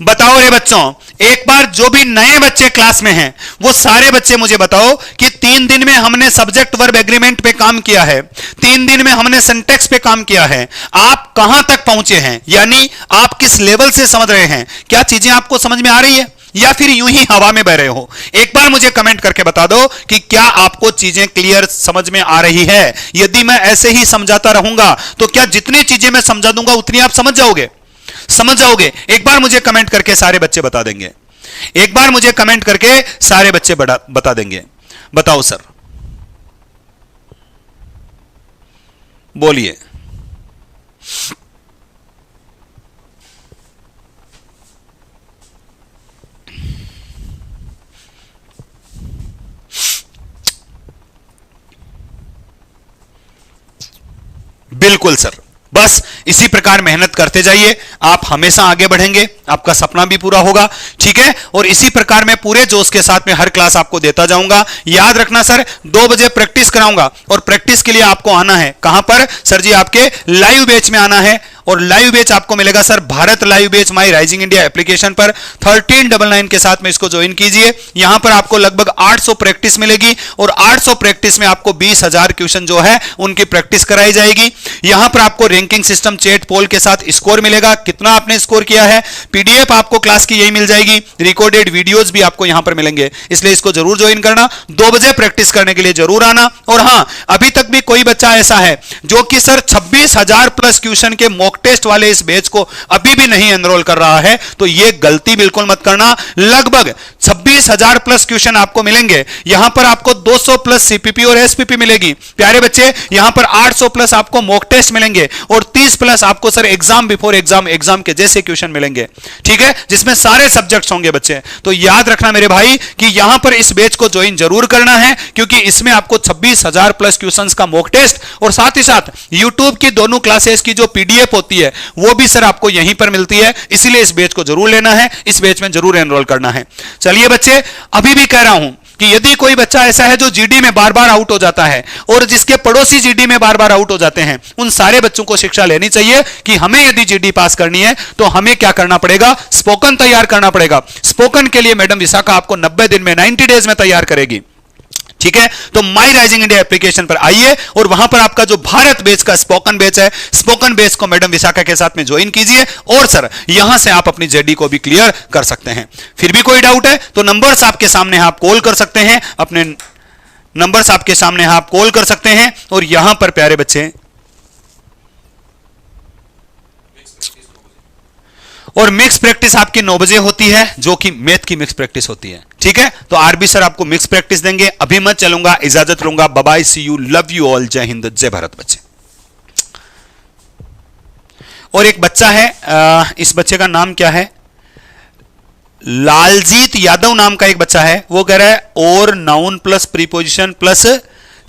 Speaker 1: बताओ रे बच्चों, एक बार जो भी नए बच्चे क्लास में हैं वो सारे बच्चे मुझे बताओ कि 3 दिन में हमने सब्जेक्ट वर्ब एग्रीमेंट पे काम किया है, 3 दिन में हमने सिंटैक्स पे काम किया है, आप कहां तक पहुंचे हैं? यानी आप किस लेवल से समझ रहे हैं? क्या चीजें आपको समझ में आ रही है या फिर यूं ही हवा में बह रहे हो? एक बार मुझे कमेंट करके बता दो कि क्या आपको चीजें क्लियर समझ में आ रही है। यदि मैं ऐसे ही समझाता रहूंगा तो क्या जितनी चीजें मैं समझा दूंगा उतनी आप समझ जाओगे? समझ जाओगे? एक बार मुझे कमेंट करके सारे बच्चे बता देंगे, एक बार मुझे कमेंट करके सारे बच्चे बता देंगे। बताओ सर, बोलिए। बिल्कुल सर, बस इसी प्रकार मेहनत करते जाइए, आप हमेशा आगे बढ़ेंगे, आपका सपना भी पूरा होगा। ठीक है, और इसी प्रकार मैं पूरे जोश के साथ में हर क्लास आपको देता जाऊंगा। याद रखना सर 2 बजे प्रैक्टिस कराऊंगा और प्रैक्टिस के लिए आपको आना है कहां पर? सर जी आपके लाइव बैच में आना है और लाइव बैच आपको मिलेगा सर भारत लाइव बैच माई राइजिंग इंडिया एप्लीकेशन पर 1399 के साथ में इसको ज्वाइन कीजिए। यहां पर आपको लगभग 800 प्रैक्टिस मिलेगी और 800 प्रैक्टिस में आपको 20,000 क्वेश्चन जो है उनकी प्रैक्टिस कराई जाएगी। यहां पर आपको रैंकिंग सिस्टम चैट पोल के साथ स्कोर मिलेगा, कितना आपने स्कोर किया है। पीडीएफ आपको क्लास की यही मिल जाएगी, रिकॉर्डेड वीडियोस भी आपको यहां पर मिलेंगे, इसलिए इसको जरूर ज्वाइन करना। 2 बजे प्रैक्टिस करने के लिए जरूर आना। और हां, अभी तक भी कोई बच्चा ऐसा है जो कि सर 26,000 प्लस क्वेश्चन के मॉक टेस्ट वाले इस बैच को अभी भी नहीं एनरोल कर रहा है तो यह गलती बिल्कुल मत करना। लगभग 26,000 प्लस क्वेश्चन आपको मिलेंगे। यहां पर आपको 200 प्लस सीपीपी और एसपीपी मिलेगी। प्यारे बच्चे, यहां पर 800 प्लस आपको मॉक टेस्ट मिलेंगे और 30 प्लस आपको सर एग्जाम बिफोर एग्जाम के जैसे क्वेश्चन मिलेंगे। ठीक है, जिसमें सारे सब्जेक्ट्स होंगे बच्चे। तो याद रखना मेरे भाई कि यहां पर इस बैच को ज्वाइन जरूर करना है क्योंकि इसमें आपको 26,000 प्लस क्वेश्चंस का मॉक टेस्ट और साथ ही साथ यूट्यूब की दोनों क्लासेस की जो पीडीएफ होती है वो भी सर आपको यहीं पर मिलती है। इसीलिए इस बैच को जरूर लेना है, इस बैच में जरूर एनरोल करना है। चलिए बच्चे, अभी भी कह रहा हूं कि यदि कोई बच्चा ऐसा है जो जीडी में बार बार आउट हो जाता है और जिसके पड़ोसी जीडी में बार बार आउट हो जाते हैं, उन सारे बच्चों को शिक्षा लेनी चाहिए कि हमें यदि जीडी पास करनी है तो हमें क्या करना पड़ेगा? स्पोकन तैयार करना पड़ेगा। स्पोकन के लिए मैडम विशाखा आपको 90 दिन में 90 डेज में तैयार करेगी। ठीक है, तो माई राइजिंग इंडिया एप्लीकेशन पर आइए और वहां पर आपका जो भारत बैच का स्पोकन बैच है, स्पोकन बैच को मैडम विशाखा के साथ में ज्वाइन कीजिए और सर यहां से आप अपनी जेडी को भी क्लियर कर सकते हैं। फिर भी कोई डाउट है तो नंबर्स आपके सामने है, आप कॉल कर सकते हैं। अपने नंबर्स आपके सामने है, आप कॉल कर सकते हैं। और यहां पर प्यारे बच्चे, और मिक्स प्रैक्टिस आपकी 9 बजे होती है जो कि मैथ की मिक्स प्रैक्टिस होती है। ठीक है, तो आरबी सर आपको मिक्स प्रैक्टिस देंगे। अभी मैं चलूंगा, इजाजत लूंगा। Bye bye, see you, love you all, जय हिंद, जय भारत बच्चे। और एक बच्चा है, इस बच्चे का नाम क्या है? लालजीत यादव नाम का एक बच्चा है। वो कह रहा है और noun plus preposition plus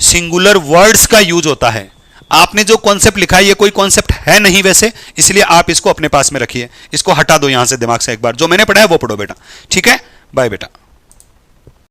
Speaker 1: singular words का यूज होता है। आपने जो कॉन्सेप्ट लिखा है ये कोई कॉन्सेप्ट है नहीं वैसे, इसलिए आप इसको अपने पास में रखिए। इसको हटा दो यहां से दिमाग से। एक बार जो मैंने पढ़ा है वो पढ़ो बेटा। ठीक है, बाय बेटा।